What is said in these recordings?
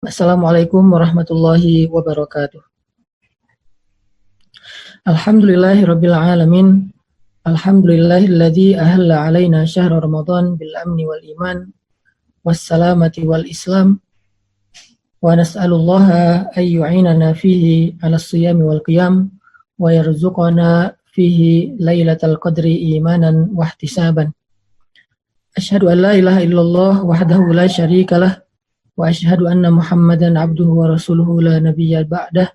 Assalamualaikum warahmatullahi wabarakatuh. Alhamdulillahirabbil alamin. Alhamdulillahilladzi ahalla alaina syahra Ramadan bil amni wal iman wassalamati wal islam. Wa nas'alullaha ay yu'inana fihi 'alas siyami wal qiyam wa yarzuqana fihi lailatal qadri imanan wa ihtisaban. Asyhadu an la ilaha illallah wahdahu la syarikalah wa asyhadu anna Muhammadan abduhu wa rasuluhu la nabiyya ba'dah.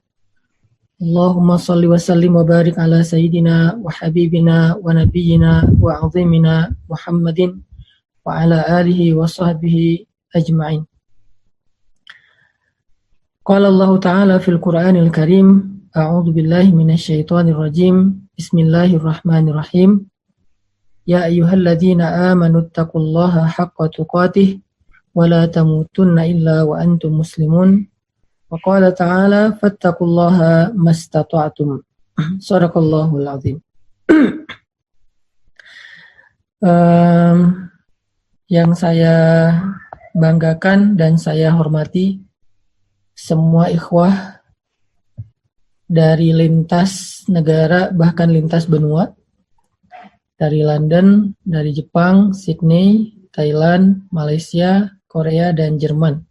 Allahumma salli wa sallim wa barik ala sayyidina wa habibina wa nabiyyina wa azimina Muhammadin wa ala alihi wa sahbihi ajma'in. Qala Allah Ta'ala fil Qur'anil Karim, a'udzu billahi minasy syaithanir rajim. Bismillahirrahmanirrahim. Ya ayyuhalladzina amanu taqullaha haqqa tuqatih wa la tamutunna illa wa antum muslimun. Wa qala ta'ala fattaqullaha mastata'tum. Shadaqallahul azim. Yang saya banggakan dan saya hormati semua ikhwah dari lintas negara, bahkan lintas benua, dari London, dari Jepang, Sydney, Thailand, Malaysia, Korea, dan Jerman.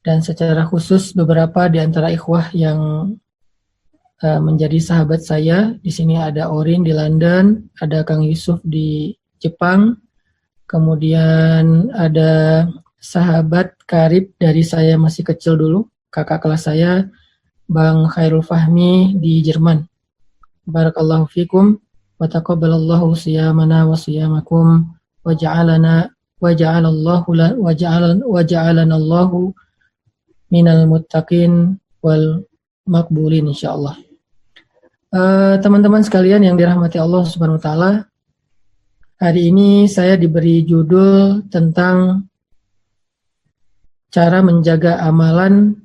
Dan secara khusus beberapa di antara ikhwah yang menjadi sahabat saya. Di sini ada Orin di London, ada Kang Yusuf di Jepang, kemudian ada sahabat karib dari saya masih kecil dulu, kakak kelas saya, Bang Khairul Fahmi di Jerman. Barakallahu fikum wa taqabbalallahu siyamana wa siyamakum wa ja'alana wa ja'alana Allahu minal muttaqin wal makbulin insyaallah. Teman-teman sekalian yang dirahmati Allah Subhanahu wa taala, hari ini saya diberi judul tentang cara menjaga amalan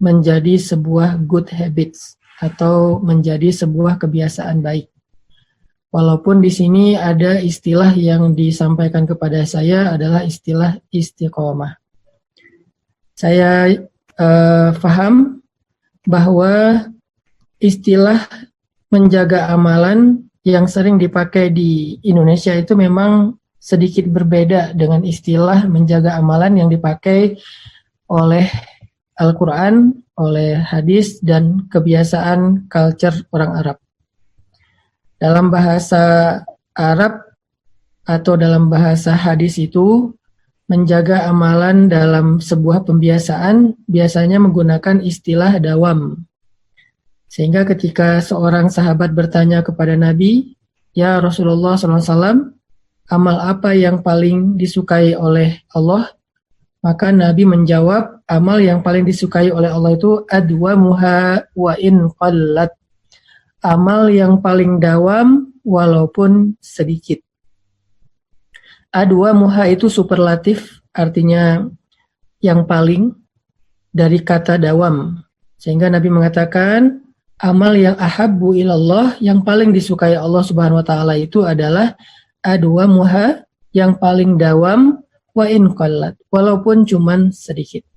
menjadi sebuah good habits atau menjadi sebuah kebiasaan baik. Walaupun di sini ada istilah yang disampaikan kepada saya adalah istilah istiqomah. Saya paham bahwa istilah menjaga amalan yang sering dipakai di Indonesia itu memang sedikit berbeda dengan istilah menjaga amalan yang dipakai oleh Al-Quran, oleh hadis, dan kebiasaan culture orang Arab. Dalam bahasa Arab atau dalam bahasa hadis itu, menjaga amalan dalam sebuah pembiasaan biasanya menggunakan istilah dawam. Sehingga ketika seorang sahabat bertanya kepada Nabi, "Ya Rasulullah SAW, amal apa yang paling disukai oleh Allah?" Maka Nabi menjawab, amal yang paling disukai oleh Allah itu adwamuha wa in qallat. Amal yang paling dawam walaupun sedikit. Adwamuha itu superlatif, artinya yang paling dari kata dawam. Sehingga Nabi mengatakan amal yang ahabbu ilallah, yang paling disukai Allah Subhanahu wa taala itu adalah adwamuha, yang paling dawam, wa in qallat, walaupun cuman sedikit.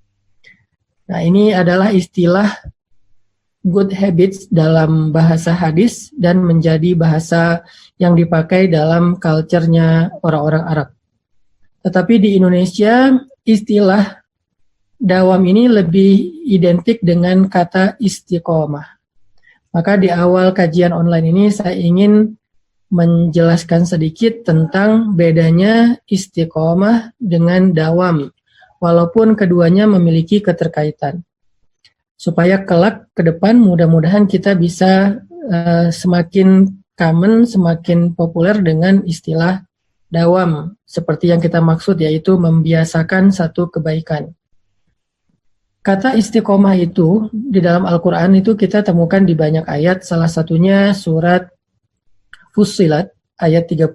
Nah, ini adalah istilah good habits dalam bahasa hadis dan menjadi bahasa yang dipakai dalam culture-nya orang-orang Arab. Tetapi di Indonesia, istilah dawam ini lebih identik dengan kata istiqomah. Maka di awal kajian online ini saya ingin menjelaskan sedikit tentang bedanya istiqomah dengan dawam, walaupun keduanya memiliki keterkaitan. Supaya kelak ke depan mudah-mudahan kita bisa semakin common, semakin populer dengan istilah dawam, seperti yang kita maksud, yaitu membiasakan satu kebaikan. Kata istiqomah itu di dalam Al-Quran itu kita temukan di banyak ayat, salah satunya surat Fussilat ayat 30.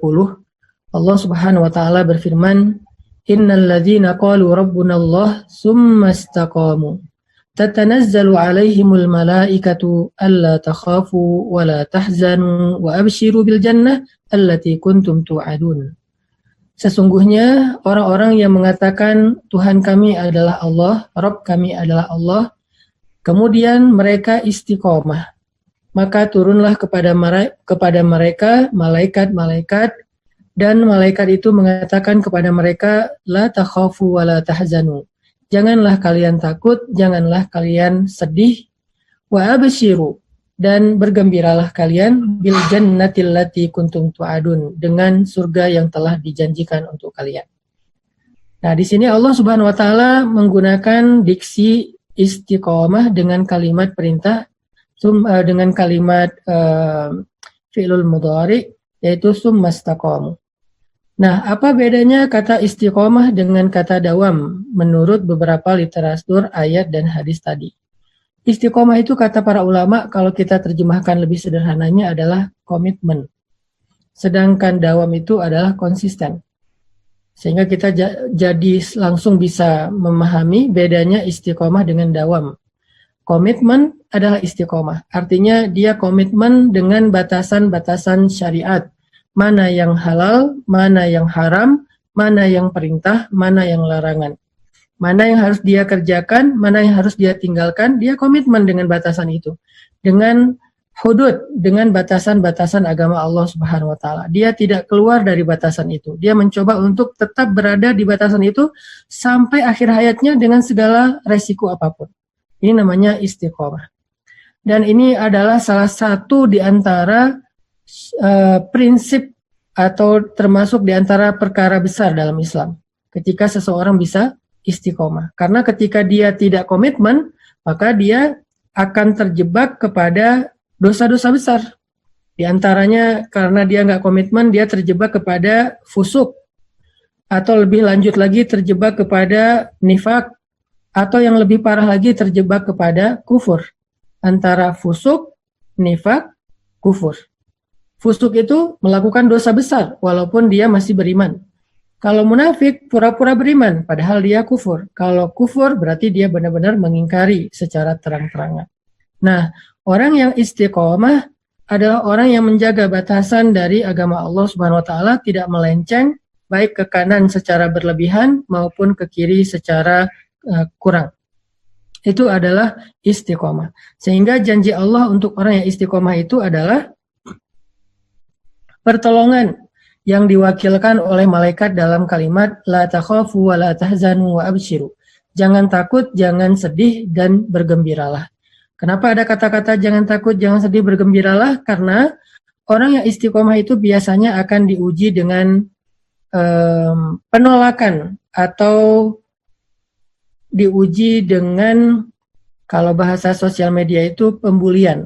Allah Subhanahu wa taala berfirman, "Innal ladzina qalu rabbunallah tsumma istaqamu tatanazzalu 'alaihimul malaikatu alla takhafu wa la tahzanu wa abshiru bil jannah allati kuntum tu'adun." Sesungguhnya orang-orang yang mengatakan Tuhan kami adalah Allah, Rabb kami adalah Allah, kemudian mereka istiqomah, maka turunlah kepada mereka malaikat-malaikat, dan malaikat itu mengatakan kepada mereka, la takhafu wa la tahzanu. Janganlah kalian takut, janganlah kalian sedih, wa abshiru, dan bergembiralah kalian bil jannatil lati kuntum tu'adun, dengan surga yang telah dijanjikan untuk kalian. Nah, di sini Allah Subhanahu wa taala menggunakan diksi istiqomah dengan kalimat perintah dengan kalimat fi'lul mudhari, yaitu summastaqamu. Nah, apa bedanya kata istiqomah dengan kata dawam menurut beberapa literatur ayat dan hadis tadi? Istiqomah itu kata para ulama, kalau kita terjemahkan lebih sederhananya adalah komitmen. Sedangkan dawam itu adalah konsisten. Sehingga kita jadi langsung bisa memahami bedanya istiqomah dengan dawam. Komitmen adalah istiqomah. Artinya dia komitmen dengan batasan-batasan syariat. Mana yang halal, mana yang haram, mana yang perintah, mana yang larangan. Mana yang harus dia kerjakan, mana yang harus dia tinggalkan, dia komitmen dengan batasan itu. Dengan hudud, dengan batasan-batasan agama Allah Subhanahu wa taala. Dia tidak keluar dari batasan itu. Dia mencoba untuk tetap berada di batasan itu sampai akhir hayatnya dengan segala resiko apapun. Ini namanya istiqomah. Dan ini adalah salah satu di antara prinsip atau termasuk di antara perkara besar dalam Islam. Ketika seseorang bisa istiqomah. Karena ketika dia tidak komitmen, maka dia akan terjebak kepada dosa-dosa besar. Di antaranya karena dia nggak komitmen, dia terjebak kepada fusuk. Atau lebih lanjut lagi terjebak kepada nifak. Atau yang lebih parah lagi terjebak kepada kufur. Antara fusuk, nifak, kufur. Fusuk itu melakukan dosa besar walaupun dia masih beriman. Kalau munafik pura-pura beriman padahal dia kufur. Kalau kufur berarti dia benar-benar mengingkari secara terang-terangan. Nah, orang yang istiqomah adalah orang yang menjaga batasan dari agama Allah Subhanahu wa taala, tidak melenceng baik ke kanan secara berlebihan maupun ke kiri secara kurang. Itu adalah istiqomah. Sehingga janji Allah untuk orang yang istiqomah itu adalah pertolongan yang diwakilkan oleh malaikat dalam kalimat la takhafu wa la tahzanu wa abshiru. Jangan takut, jangan sedih, dan bergembiralah. Kenapa ada kata-kata jangan takut, jangan sedih, bergembiralah? Karena orang yang istiqomah itu biasanya akan diuji dengan penolakan atau diuji dengan, kalau bahasa sosial media itu, pembulian.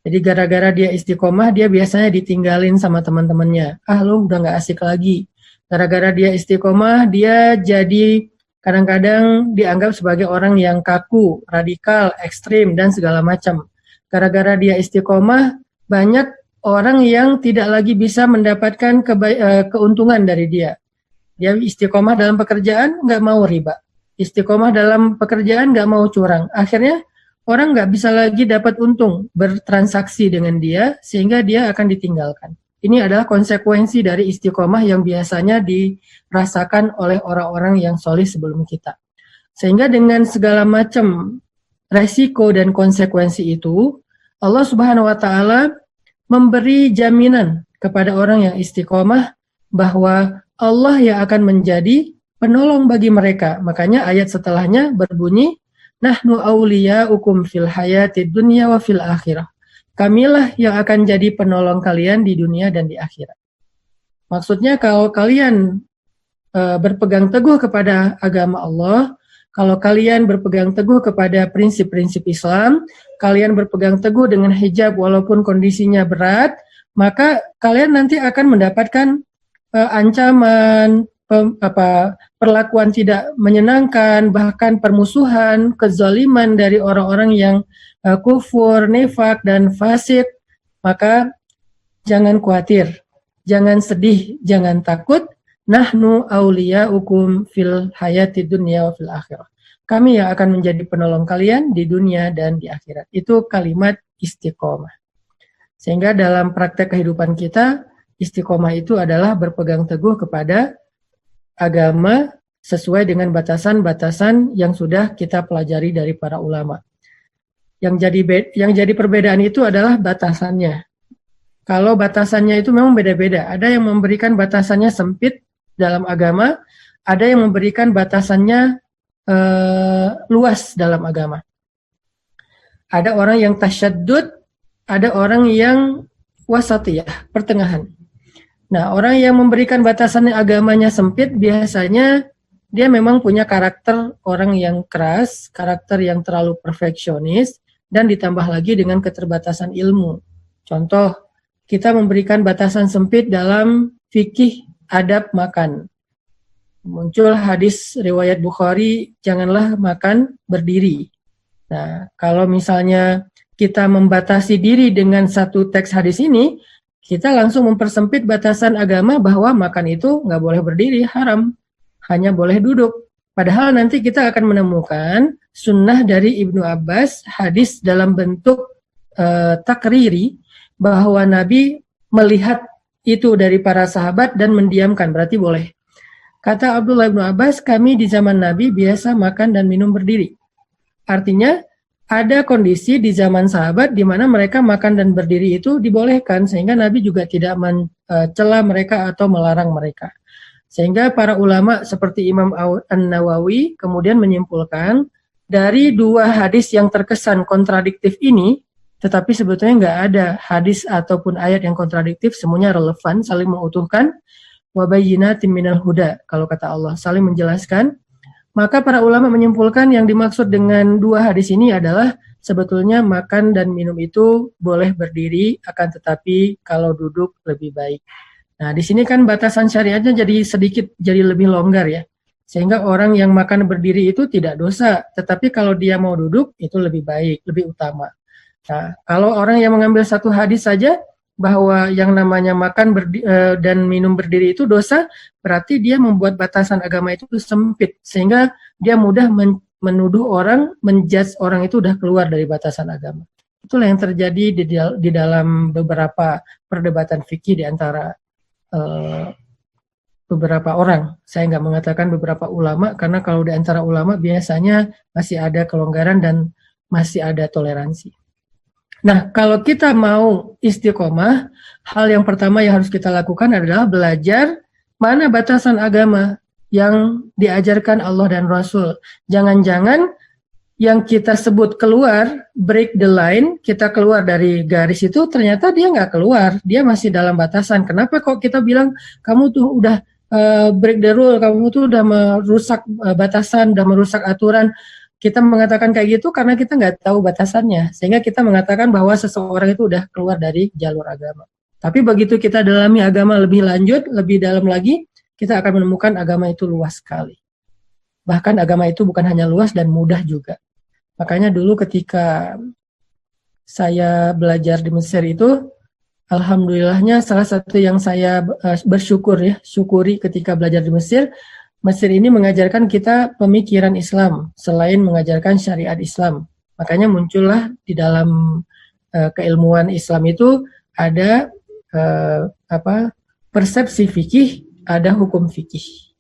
Jadi gara-gara dia istiqomah, dia biasanya ditinggalin sama teman-temannya. Lu udah gak asik lagi. Gara-gara dia istiqomah, dia jadi kadang-kadang dianggap sebagai orang yang kaku, radikal, ekstrim, dan segala macam. Gara-gara dia istiqomah, banyak orang yang tidak lagi bisa mendapatkan keuntungan dari dia. Dia istiqomah dalam pekerjaan, gak mau riba. Istiqomah dalam pekerjaan, gak mau curang. Akhirnya, orang nggak bisa lagi dapat untung bertransaksi dengan dia, sehingga dia akan ditinggalkan. Ini adalah konsekuensi dari istiqomah yang biasanya dirasakan oleh orang-orang yang solih sebelum kita. Sehingga dengan segala macam resiko dan konsekuensi itu, Allah Subhanahu wa taala memberi jaminan kepada orang yang istiqomah bahwa Allah yang akan menjadi penolong bagi mereka. Makanya ayat setelahnya berbunyi, nahnu awliya'ukum fil hayatid dunya wa fil akhirah. Kamilah yang akan jadi penolong kalian di dunia dan di akhirat. Maksudnya kalau kalian berpegang teguh kepada agama Allah, kalau kalian berpegang teguh kepada prinsip-prinsip Islam, kalian berpegang teguh dengan hijab walaupun kondisinya berat, maka kalian nanti akan mendapatkan ancaman, perlakuan tidak menyenangkan, bahkan permusuhan, kezaliman dari orang-orang yang kufur, nifak, dan fasik. Maka jangan khawatir, jangan sedih, jangan takut. Nahnu awliya'ukum fil hayati dunya wa fil akhirah. Kami yang akan menjadi penolong kalian di dunia dan di akhirat. Itu kalimat istiqomah. Sehingga dalam praktek kehidupan kita, istiqomah itu adalah berpegang teguh kepada agama sesuai dengan batasan-batasan yang sudah kita pelajari dari para ulama. Yang jadi perbedaan itu adalah batasannya. Kalau batasannya itu memang beda-beda. Ada yang memberikan batasannya sempit dalam agama, ada yang memberikan batasannya luas dalam agama. Ada orang yang tasyaddud, ada orang yang wasatiyah, pertengahan. Nah, orang yang memberikan batasan agamanya sempit biasanya dia memang punya karakter orang yang keras, karakter yang terlalu perfeksionis, dan ditambah lagi dengan keterbatasan ilmu. Contoh, kita memberikan batasan sempit dalam fikih adab makan. Muncul hadis riwayat Bukhari, janganlah makan berdiri. Nah, kalau misalnya kita membatasi diri dengan satu teks hadis ini, kita langsung mempersempit batasan agama bahwa makan itu nggak boleh berdiri, haram. Hanya boleh duduk. Padahal nanti kita akan menemukan sunnah dari Ibnu Abbas, hadis dalam bentuk takriri, bahwa Nabi melihat itu dari para sahabat dan mendiamkan, berarti boleh. Kata Abdullah Ibnu Abbas, kami di zaman Nabi biasa makan dan minum berdiri. Artinya, ada kondisi di zaman sahabat di mana mereka makan dan berdiri itu dibolehkan, sehingga Nabi juga tidak mencela mereka atau melarang mereka. Sehingga para ulama seperti Imam An-Nawawi kemudian menyimpulkan dari dua hadis yang terkesan kontradiktif ini, tetapi sebetulnya nggak ada hadis ataupun ayat yang kontradiktif, semuanya relevan, saling mengutuhkan. Wa bayyinatin minal huda, kalau kata Allah, saling menjelaskan. Maka para ulama menyimpulkan yang dimaksud dengan dua hadis ini adalah sebetulnya makan dan minum itu boleh berdiri, akan tetapi kalau duduk lebih baik. Nah, di sini kan batasan syariatnya jadi lebih longgar ya. Sehingga orang yang makan berdiri itu tidak dosa, tetapi kalau dia mau duduk itu lebih baik, lebih utama. Nah, kalau orang yang mengambil satu hadis saja bahwa yang namanya makan dan minum berdiri itu dosa, berarti dia membuat batasan agama itu sempit, sehingga dia mudah menuduh orang, menjudge orang itu udah keluar dari batasan agama. Itulah yang terjadi di dalam beberapa perdebatan fikih di antara beberapa orang. Saya nggak mengatakan beberapa ulama, karena kalau di antara ulama biasanya masih ada kelonggaran dan masih ada toleransi. Nah, kalau kita mau istiqomah, hal yang pertama yang harus kita lakukan adalah belajar mana batasan agama yang diajarkan Allah dan Rasul. Jangan-jangan yang kita sebut keluar, break the line, kita keluar dari garis itu, ternyata dia nggak keluar, dia masih dalam batasan. Kenapa kok kita bilang, kamu tuh udah break the rule, kamu tuh udah merusak batasan, udah merusak aturan. Kita mengatakan kayak gitu karena kita nggak tahu batasannya, sehingga kita mengatakan bahwa seseorang itu udah keluar dari jalur agama. Tapi begitu kita dalami agama lebih lanjut, lebih dalam lagi, kita akan menemukan agama itu luas sekali. Bahkan agama itu bukan hanya luas dan mudah juga. Makanya dulu ketika saya belajar di Mesir itu, alhamdulillahnya salah satu yang saya syukuri ketika belajar di Mesir, Mesir ini mengajarkan kita pemikiran Islam selain mengajarkan syariat Islam. Makanya muncullah di dalam keilmuan Islam itu ada persepsi fikih, ada hukum fikih.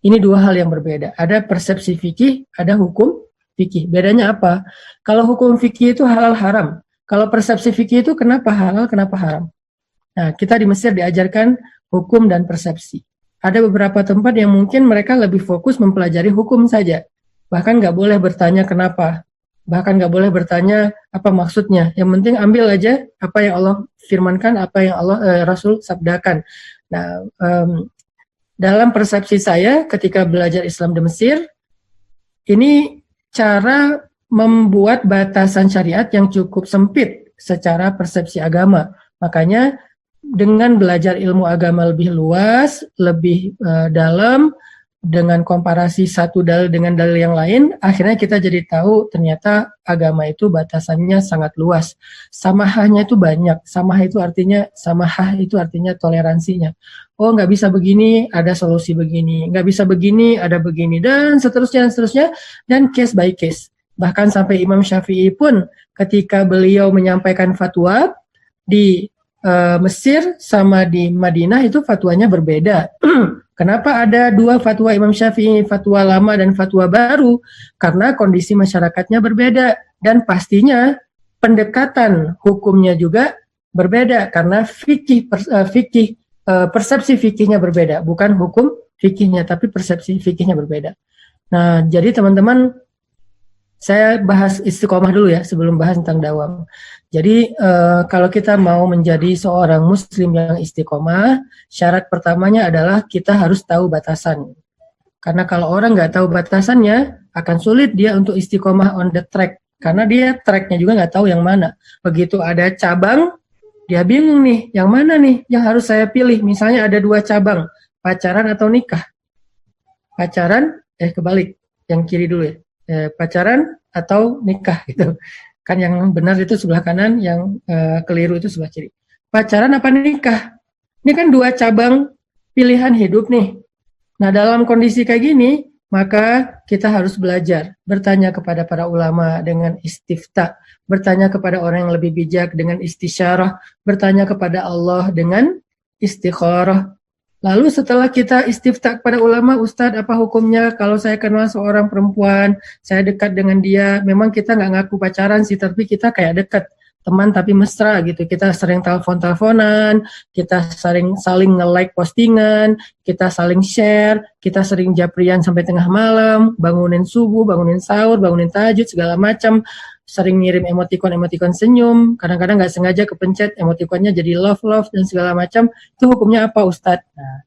Ini dua hal yang berbeda. Ada persepsi fikih, ada hukum fikih. Bedanya apa? Kalau hukum fikih itu halal haram. Kalau persepsi fikih itu kenapa halal, kenapa haram. Nah, kita di Mesir diajarkan hukum dan persepsi. Ada beberapa tempat yang mungkin mereka lebih fokus mempelajari hukum saja. Bahkan nggak boleh bertanya kenapa. Bahkan nggak boleh bertanya apa maksudnya. Yang penting ambil aja apa yang Allah firmankan, apa yang Rasul sabdakan. Nah, dalam persepsi saya ketika belajar Islam di Mesir, ini cara membuat batasan syariat yang cukup sempit secara persepsi agama. Makanya dengan belajar ilmu agama lebih luas, lebih dalam, dengan komparasi satu dalil dengan dalil yang lain, akhirnya kita jadi tahu ternyata agama itu batasannya sangat luas. Samahahnya itu banyak. Samahah itu artinya toleransinya. Oh, nggak bisa begini, ada solusi begini. Nggak bisa begini, ada begini. Dan seterusnya. Dan case by case. Bahkan sampai Imam Syafi'i pun ketika beliau menyampaikan fatwa di Mesir sama di Madinah itu fatwanya berbeda. Kenapa ada dua fatwa Imam Syafi'i, fatwa lama dan fatwa baru? Karena kondisi masyarakatnya berbeda dan pastinya pendekatan hukumnya juga berbeda karena persepsi fikihnya berbeda, bukan hukum fikihnya tapi persepsi fikihnya berbeda. Nah, jadi teman-teman, saya bahas istiqomah dulu ya sebelum bahas tentang dawam. Jadi kalau kita mau menjadi seorang muslim yang istiqomah, syarat pertamanya adalah kita harus tahu batasan. Karena kalau orang nggak tahu batasannya, akan sulit dia untuk istiqomah on the track. Karena dia tracknya juga nggak tahu yang mana. Begitu ada cabang, dia bingung nih, yang mana nih yang harus saya pilih. Misalnya ada dua cabang, pacaran atau nikah. Pacaran, kebalik, yang kiri dulu ya. Pacaran atau nikah gitu. Kan yang benar itu sebelah kanan, yang keliru itu sebelah kiri. Pacaran apa nikah? Ini kan dua cabang pilihan hidup nih. Nah, dalam kondisi kayak gini, maka kita harus belajar, bertanya kepada para ulama dengan istifta, bertanya kepada orang yang lebih bijak dengan istisyarah, bertanya kepada Allah dengan istikharah. Lalu setelah kita istifta kepada ulama, Ustadz apa hukumnya kalau saya kenal seorang perempuan, saya dekat dengan dia, memang kita nggak ngaku pacaran sih, tapi kita kayak dekat, teman tapi mesra gitu, kita sering telepon-teleponan, kita saling nge-like postingan, kita saling share, kita sering japrian sampai tengah malam, bangunin subuh, bangunin sahur, bangunin tahajud, segala macam, sering ngirim emotikon senyum, kadang-kadang nggak sengaja kepencet emotikonnya jadi love dan segala macam. Itu hukumnya apa Ustadz? Nah,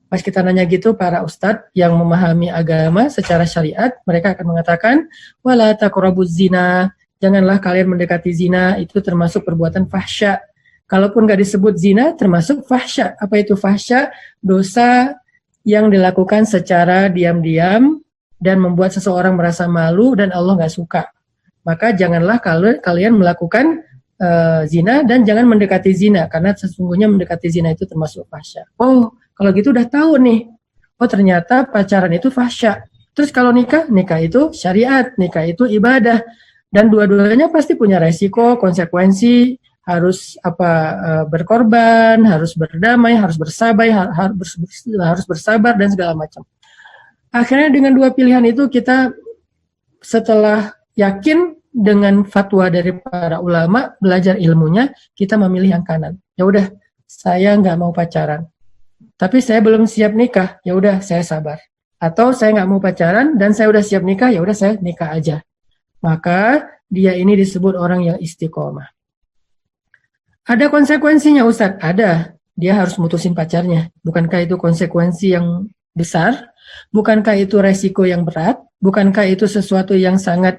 pas kita nanya gitu, para ustadz yang memahami agama secara syariat, mereka akan mengatakan, wala taqrabuz zina, janganlah kalian mendekati zina, itu termasuk perbuatan fahsya. Kalaupun nggak disebut zina, termasuk fahsya. Apa itu fahsya? Dosa yang dilakukan secara diam-diam dan membuat seseorang merasa malu dan Allah nggak suka. Maka janganlah kalian melakukan zina dan jangan mendekati zina, karena sesungguhnya mendekati zina itu termasuk fahsya. Oh, kalau gitu udah tahu nih. Oh, ternyata pacaran itu fahsya. Terus kalau nikah itu syariat, nikah itu ibadah. Dan dua-duanya pasti punya resiko, konsekuensi, harus berkorban, harus berdamai, harus bersabar dan segala macam. Akhirnya dengan dua pilihan itu kita setelah yakin dengan fatwa dari para ulama, belajar ilmunya, kita memilih yang kanan. Ya udah, saya nggak mau pacaran, tapi saya belum siap nikah. Ya udah, saya sabar. Atau saya nggak mau pacaran dan saya udah siap nikah. Ya udah, saya nikah aja. Maka dia ini disebut orang yang istiqomah. Ada konsekuensinya Ustadz? Ada. Dia harus mutusin pacarnya. Bukankah itu konsekuensi yang besar? Bukankah itu resiko yang berat? Bukankah itu sesuatu yang sangat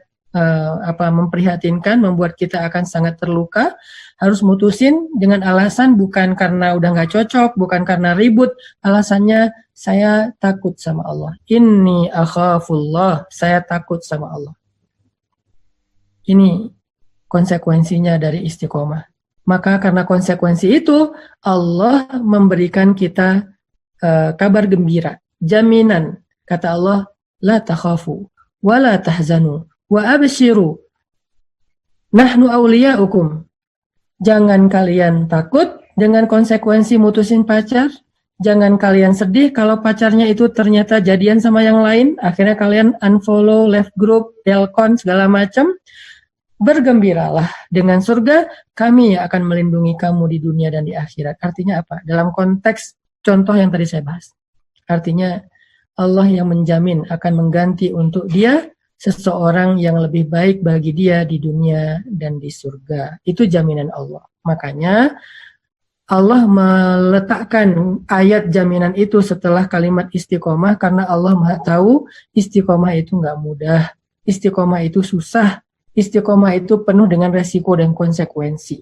memprihatinkan, membuat kita akan sangat terluka? Harus mutusin dengan alasan bukan karena udah nggak cocok, bukan karena ribut. Alasannya, saya takut sama Allah. Inni akhafullah, saya takut sama Allah. Ini konsekuensinya dari istiqomah. Maka karena konsekuensi itu, Allah memberikan kita kabar gembira, jaminan. Kata Allah, la takhafu, wa la tahzanu, wa abshiru, nahnu awliya'ukum. Jangan kalian takut dengan konsekuensi mutusin pacar. Jangan kalian sedih kalau pacarnya itu ternyata jadian sama yang lain. Akhirnya kalian unfollow, left group, telkon, segala macam. Bergembiralah dengan surga, kami akan melindungi kamu di dunia dan di akhirat. Artinya apa? Dalam konteks contoh yang tadi saya bahas. Artinya Allah yang menjamin akan mengganti untuk dia seseorang yang lebih baik bagi dia di dunia dan di surga. Itu jaminan Allah. Makanya Allah meletakkan ayat jaminan itu setelah kalimat istiqomah, karena Allah Maha tahu istiqomah itu nggak mudah. Istiqomah itu susah. Istiqomah itu penuh dengan resiko dan konsekuensi.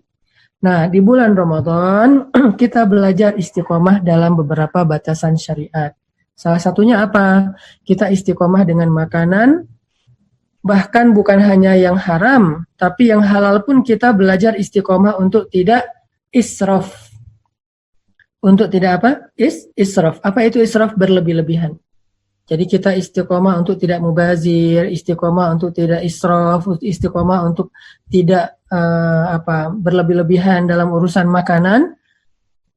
Nah, di bulan Ramadan kita belajar istiqomah dalam beberapa batasan syariat. Salah satunya apa? Kita istiqomah dengan makanan, bahkan bukan hanya yang haram, tapi yang halal pun kita belajar istiqomah untuk tidak israf. Untuk tidak apa? Israf. Apa itu israf? Berlebih-lebihan. Jadi kita istiqomah untuk tidak mubazir, istiqomah untuk tidak israf, istiqomah untuk tidak berlebih-lebihan dalam urusan makanan,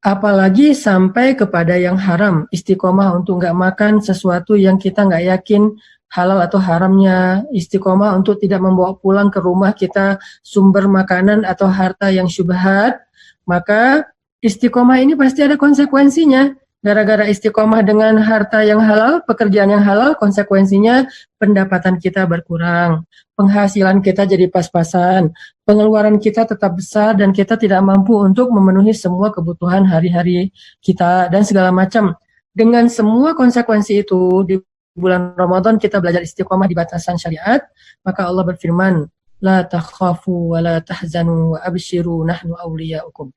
apalagi sampai kepada yang haram. Istiqomah untuk nggak makan sesuatu yang kita nggak yakin halal atau haramnya. Istiqomah untuk tidak membawa pulang ke rumah kita sumber makanan atau harta yang syubhat. Maka istiqomah ini pasti ada konsekuensinya. Gara-gara istiqomah dengan harta yang halal, pekerjaan yang halal, konsekuensinya pendapatan kita berkurang, penghasilan kita jadi pas-pasan, pengeluaran kita tetap besar dan kita tidak mampu untuk memenuhi semua kebutuhan hari-hari kita dan segala macam. Dengan semua konsekuensi itu, di bulan Ramadan kita belajar istiqomah di batasan syariat, maka Allah berfirman, La takhafu wa la tahzanu wa abshiru nahnu awliya'ukum.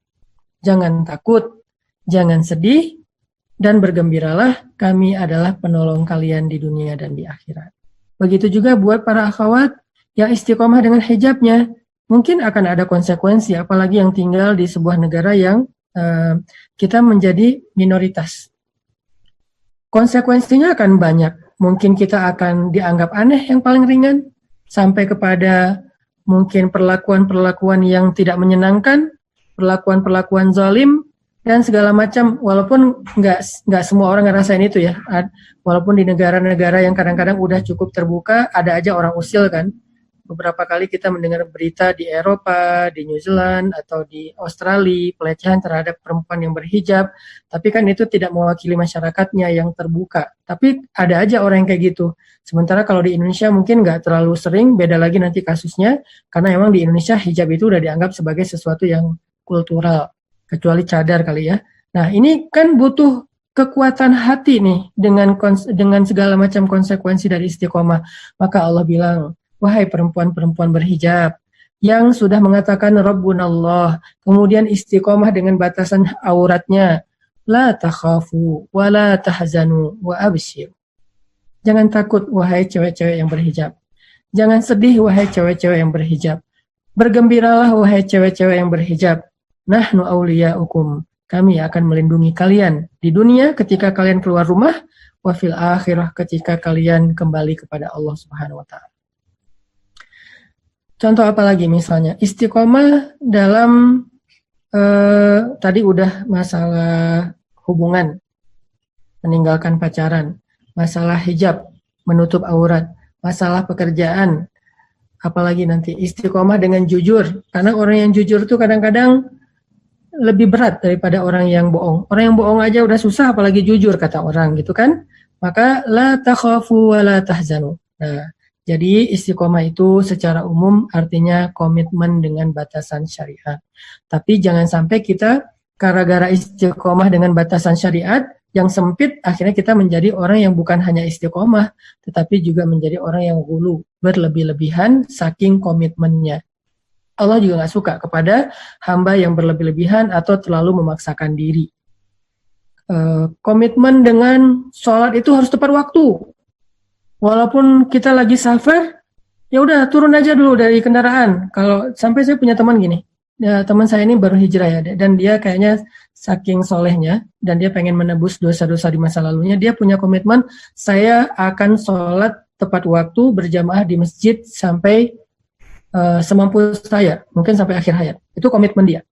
Jangan takut, jangan sedih, dan bergembiralah, kami adalah penolong kalian di dunia dan di akhirat. Begitu juga buat para akhwat yang istiqomah dengan hijabnya. Mungkin akan ada konsekuensi, apalagi yang tinggal di sebuah negara yang kita menjadi minoritas. Konsekuensinya akan banyak. Mungkin kita akan dianggap aneh yang paling ringan, sampai kepada mungkin perlakuan-perlakuan yang tidak menyenangkan, perlakuan-perlakuan zalim, dan segala macam. Walaupun nggak semua orang ngerasain itu ya. Walaupun di negara-negara yang kadang-kadang udah cukup terbuka, ada aja orang usil kan. Beberapa kali kita mendengar berita di Eropa, di New Zealand, atau di Australia, pelecehan terhadap perempuan yang berhijab. Tapi kan itu tidak mewakili masyarakatnya yang terbuka. Tapi ada aja orang yang kayak gitu. Sementara kalau di Indonesia mungkin nggak terlalu sering, beda lagi nanti kasusnya. Karena emang di Indonesia hijab itu udah dianggap sebagai sesuatu yang kultural. Kecuali cadar kali ya. Nah ini kan butuh kekuatan hati nih dengan segala macam konsekuensi dari istiqomah. Maka Allah bilang, wahai perempuan-perempuan berhijab yang sudah mengatakan Rabbunallah, kemudian istiqomah dengan batasan auratnya, la takhafu wa la tahzanu wa abshir. Jangan takut wahai cewek-cewek yang berhijab. Jangan sedih wahai cewek-cewek yang berhijab. Bergembiralah wahai cewek-cewek yang berhijab. Nahnu awliya'ukum. Kami akan melindungi kalian di dunia ketika kalian keluar rumah, wa fil akhirah ketika kalian kembali kepada Allah Subhanahu wa taala. Contoh apa lagi misalnya? Istiqomah dalam tadi udah masalah hubungan, meninggalkan pacaran, masalah hijab, menutup aurat, masalah pekerjaan, apalagi nanti istiqomah dengan jujur. Karena orang yang jujur itu kadang-kadang lebih berat daripada orang yang bohong. Orang yang bohong aja udah susah, apalagi jujur kata orang gitu kan. Maka la takhafu wa la tahzanu. Nah, jadi istiqomah itu secara umum artinya komitmen dengan batasan syariat. Tapi jangan sampai kita gara-gara istiqomah dengan batasan syariat yang sempit, akhirnya kita menjadi orang yang bukan hanya istiqomah, tetapi juga menjadi orang yang ghulu, berlebih-lebihan saking komitmennya. Allah juga nggak suka kepada hamba yang berlebih-lebihan atau terlalu memaksakan diri. Komitmen dengan sholat itu harus tepat waktu. Walaupun kita lagi safar, ya udah turun aja dulu dari kendaraan. Kalau sampai saya punya teman gini, ya, teman saya ini baru hijrah ya, dan dia kayaknya saking solehnya dan dia pengen menebus dosa-dosa di masa lalunya, dia punya komitmen, saya akan sholat tepat waktu berjamaah di masjid sampai semampu saya, mungkin sampai akhir hayat. Itu komitmen dia.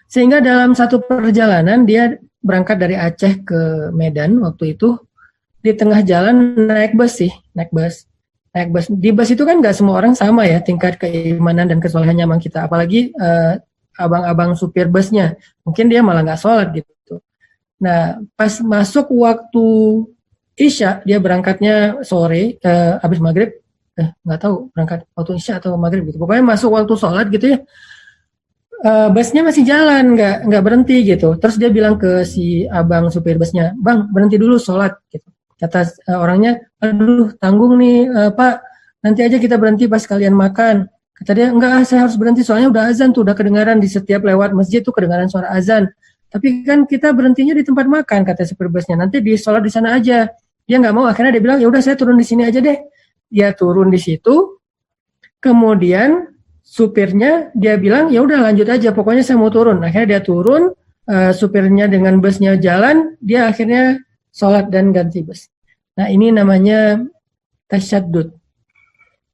Sehingga dalam satu perjalanan dia berangkat dari Aceh ke Medan waktu itu, di tengah jalan naik bus. Di bus itu kan nggak semua orang sama ya tingkat keimanan dan kesolehannya sama kita, apalagi abang-abang supir busnya, mungkin dia malah nggak sholat gitu. Nah pas masuk waktu Isya, dia berangkatnya sore, habis maghrib, nggak tahu berangkat waktu Isya atau maghrib gitu. Pokoknya masuk waktu sholat gitu ya. Busnya masih jalan, nggak berhenti gitu. Terus dia bilang ke si abang supir busnya, bang berhenti dulu sholat gitu. Kata orangnya, aduh tanggung nih Pak, nanti aja kita berhenti pas kalian makan. Kata dia, enggak, saya harus berhenti soalnya udah azan tuh, udah kedengaran di setiap lewat masjid tuh kedengaran suara azan. Tapi kan kita berhentinya di tempat makan, kata supir busnya, nanti di sholat di sana aja. Dia nggak mau, akhirnya dia bilang, ya udah saya turun di sini aja deh. Dia turun di situ, kemudian supirnya dia bilang, ya udah lanjut aja, pokoknya saya mau turun. Akhirnya dia turun, supirnya dengan busnya jalan, dia akhirnya sholat dan ganti bus. Nah ini namanya tasyaddud.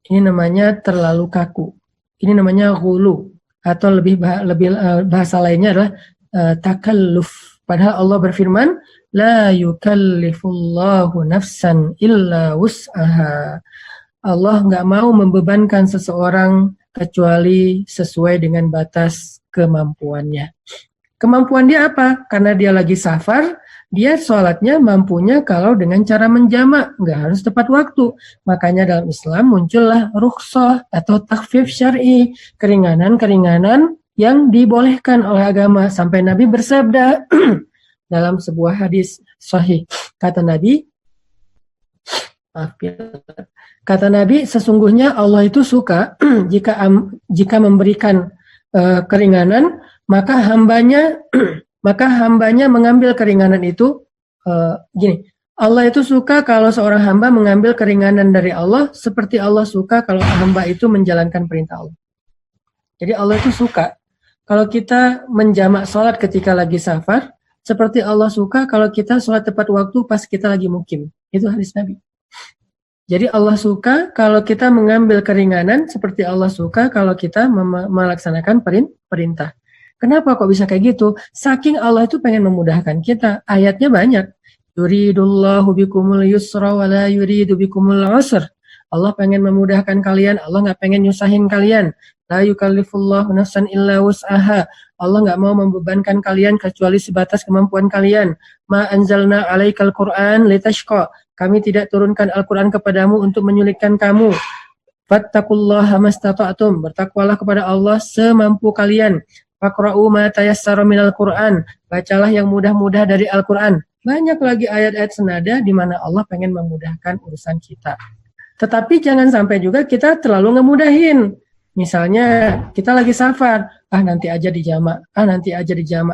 Ini namanya terlalu kaku. Ini namanya ghulu, atau lebih bahasa lainnya adalah takalluf. Padahal Allah berfirman, la yukallifullahu nafsan illa wus'aha. Allah nggak mau membebankan seseorang kecuali sesuai dengan batas kemampuannya. Kemampuan dia apa? Karena dia lagi safar, dia sholatnya mampunya kalau dengan cara menjamak, nggak harus tepat waktu. Makanya dalam Islam muncullah rukhsah atau takhfif syar'i, keringanan-keringanan yang dibolehkan oleh agama. Sampai Nabi bersabda dalam sebuah hadis sahih, kata Nabi, sesungguhnya Allah itu suka jika memberikan keringanan, maka hambanya mengambil keringanan itu. Gini, Allah itu suka kalau seorang hamba mengambil keringanan dari Allah, seperti Allah suka kalau hamba itu menjalankan perintah Allah. Jadi Allah itu suka kalau kita menjamak sholat ketika lagi safar, seperti Allah suka kalau kita sholat tepat waktu pas kita lagi mukim. Itu hadis Nabi. Jadi Allah suka kalau kita mengambil keringanan, seperti Allah suka kalau kita melaksanakan perintah. Kenapa kok bisa kayak gitu? Saking Allah itu pengen memudahkan kita. Ayatnya banyak. Yuridullahu bikumul yusra wa la yuridu bikumul usr. Allah pengen memudahkan kalian, Allah nggak pengen nyusahin kalian. La yukallifullahu nafsan illa wus'aha. Allah nggak mau membebankan kalian kecuali sebatas kemampuan kalian. Ma anzalna alaikal Qur'an litashqa. Kami tidak turunkan Al-Quran kepadamu untuk menyulitkan kamu. Fattaqullaha mastata'tum. Bertakwalah kepada Allah semampu kalian. Faqra'u ma tayassara minal Qur'an. Bacalah yang mudah-mudah dari Al-Quran. Banyak lagi ayat-ayat senada di mana Allah pengen memudahkan urusan kita. Tetapi jangan sampai juga kita terlalu ngemudahin. Misalnya kita lagi safar, nanti aja dijamak,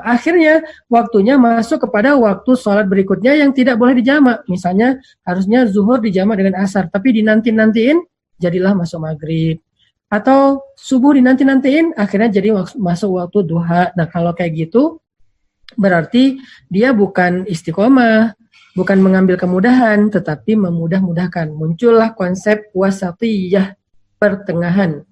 Akhirnya waktunya masuk kepada waktu sholat berikutnya yang tidak boleh dijamak. Misalnya harusnya zuhur dijamak dengan asar, tapi dinanti-nantiin, jadilah masuk maghrib. Atau subuh dinanti-nantiin, akhirnya jadi masuk waktu duha. Nah kalau kayak gitu, berarti dia bukan istiqomah, bukan mengambil kemudahan, tetapi memudah-mudahkan. Muncullah konsep wasatiyah, pertengahan.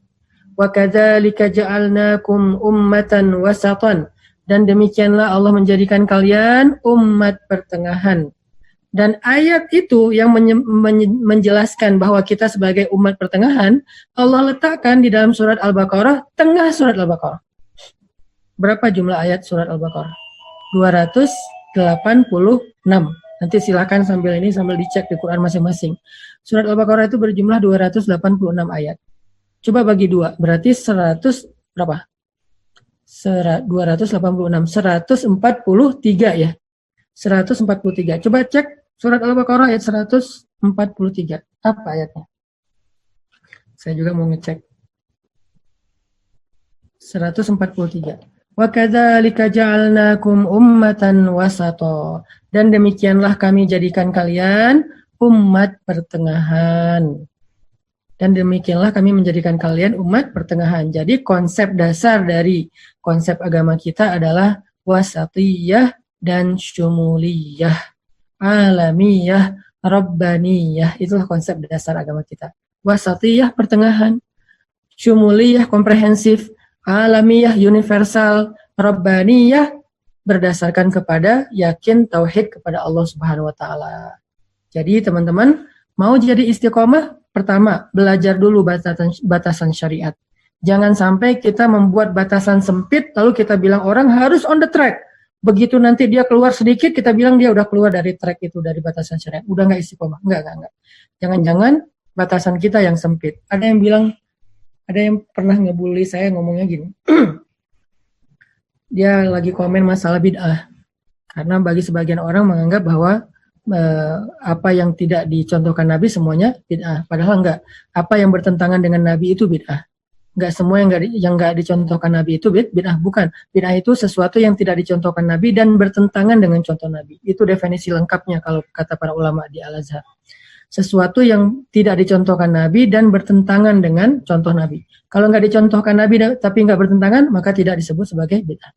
Wa kadzalika ja'alnakum ummatan wasatan. Dan demikianlah Allah menjadikan kalian umat pertengahan. Dan ayat itu yang menjelaskan bahwa kita sebagai umat pertengahan, Allah letakkan di dalam surat Al-Baqarah, tengah surat Al-Baqarah. Berapa jumlah ayat surat Al-Baqarah? 286. Nanti silakan sambil dicek di Quran masing-masing. Surat Al-Baqarah itu berjumlah 286 ayat. Coba bagi 2, berarti 100 berapa? 286, 143 ya. 143. Coba cek surat Al-Baqarah ayat 143. Apa ayatnya? Saya juga mau ngecek. 143. Wa kadzalika ja'alnakum ummatan wasata. Dan demikianlah kami jadikan kalian umat pertengahan. Dan demikianlah kami menjadikan kalian umat pertengahan. Jadi konsep dasar dari konsep agama kita adalah wasatiyah dan syumuliyah, alamiyah, rabbaniyah. Itulah konsep dasar agama kita. Wasatiyah pertengahan, syumuliyah komprehensif, alamiyah universal, rabbaniyah berdasarkan kepada yakin tauhid kepada Allah Subhanahu wa taala. Jadi teman-teman, mau jadi istiqomah, pertama, belajar dulu batasan syariat. Jangan sampai kita membuat batasan sempit, lalu kita bilang orang harus on the track. Begitu nanti dia keluar sedikit, kita bilang dia udah keluar dari track itu, dari batasan syariat. Udah nggak istiqomah. Enggak. Jangan-jangan batasan kita yang sempit. Ada yang pernah ngebully saya ngomongnya gini. Dia lagi komen masalah bid'ah. Karena bagi sebagian orang menganggap bahwa apa yang tidak dicontohkan Nabi semuanya bid'ah. Padahal enggak. Apa yang bertentangan dengan Nabi itu bid'ah. Enggak semua yang enggak dicontohkan Nabi itu bid'ah. Bukan. Bid'ah itu sesuatu yang tidak dicontohkan Nabi dan bertentangan dengan contoh Nabi. Itu definisi lengkapnya kalau kata para ulama di Al-Azhar. Sesuatu yang tidak dicontohkan Nabi dan bertentangan dengan contoh Nabi. Kalau enggak dicontohkan Nabi tapi enggak bertentangan, maka tidak disebut sebagai bid'ah.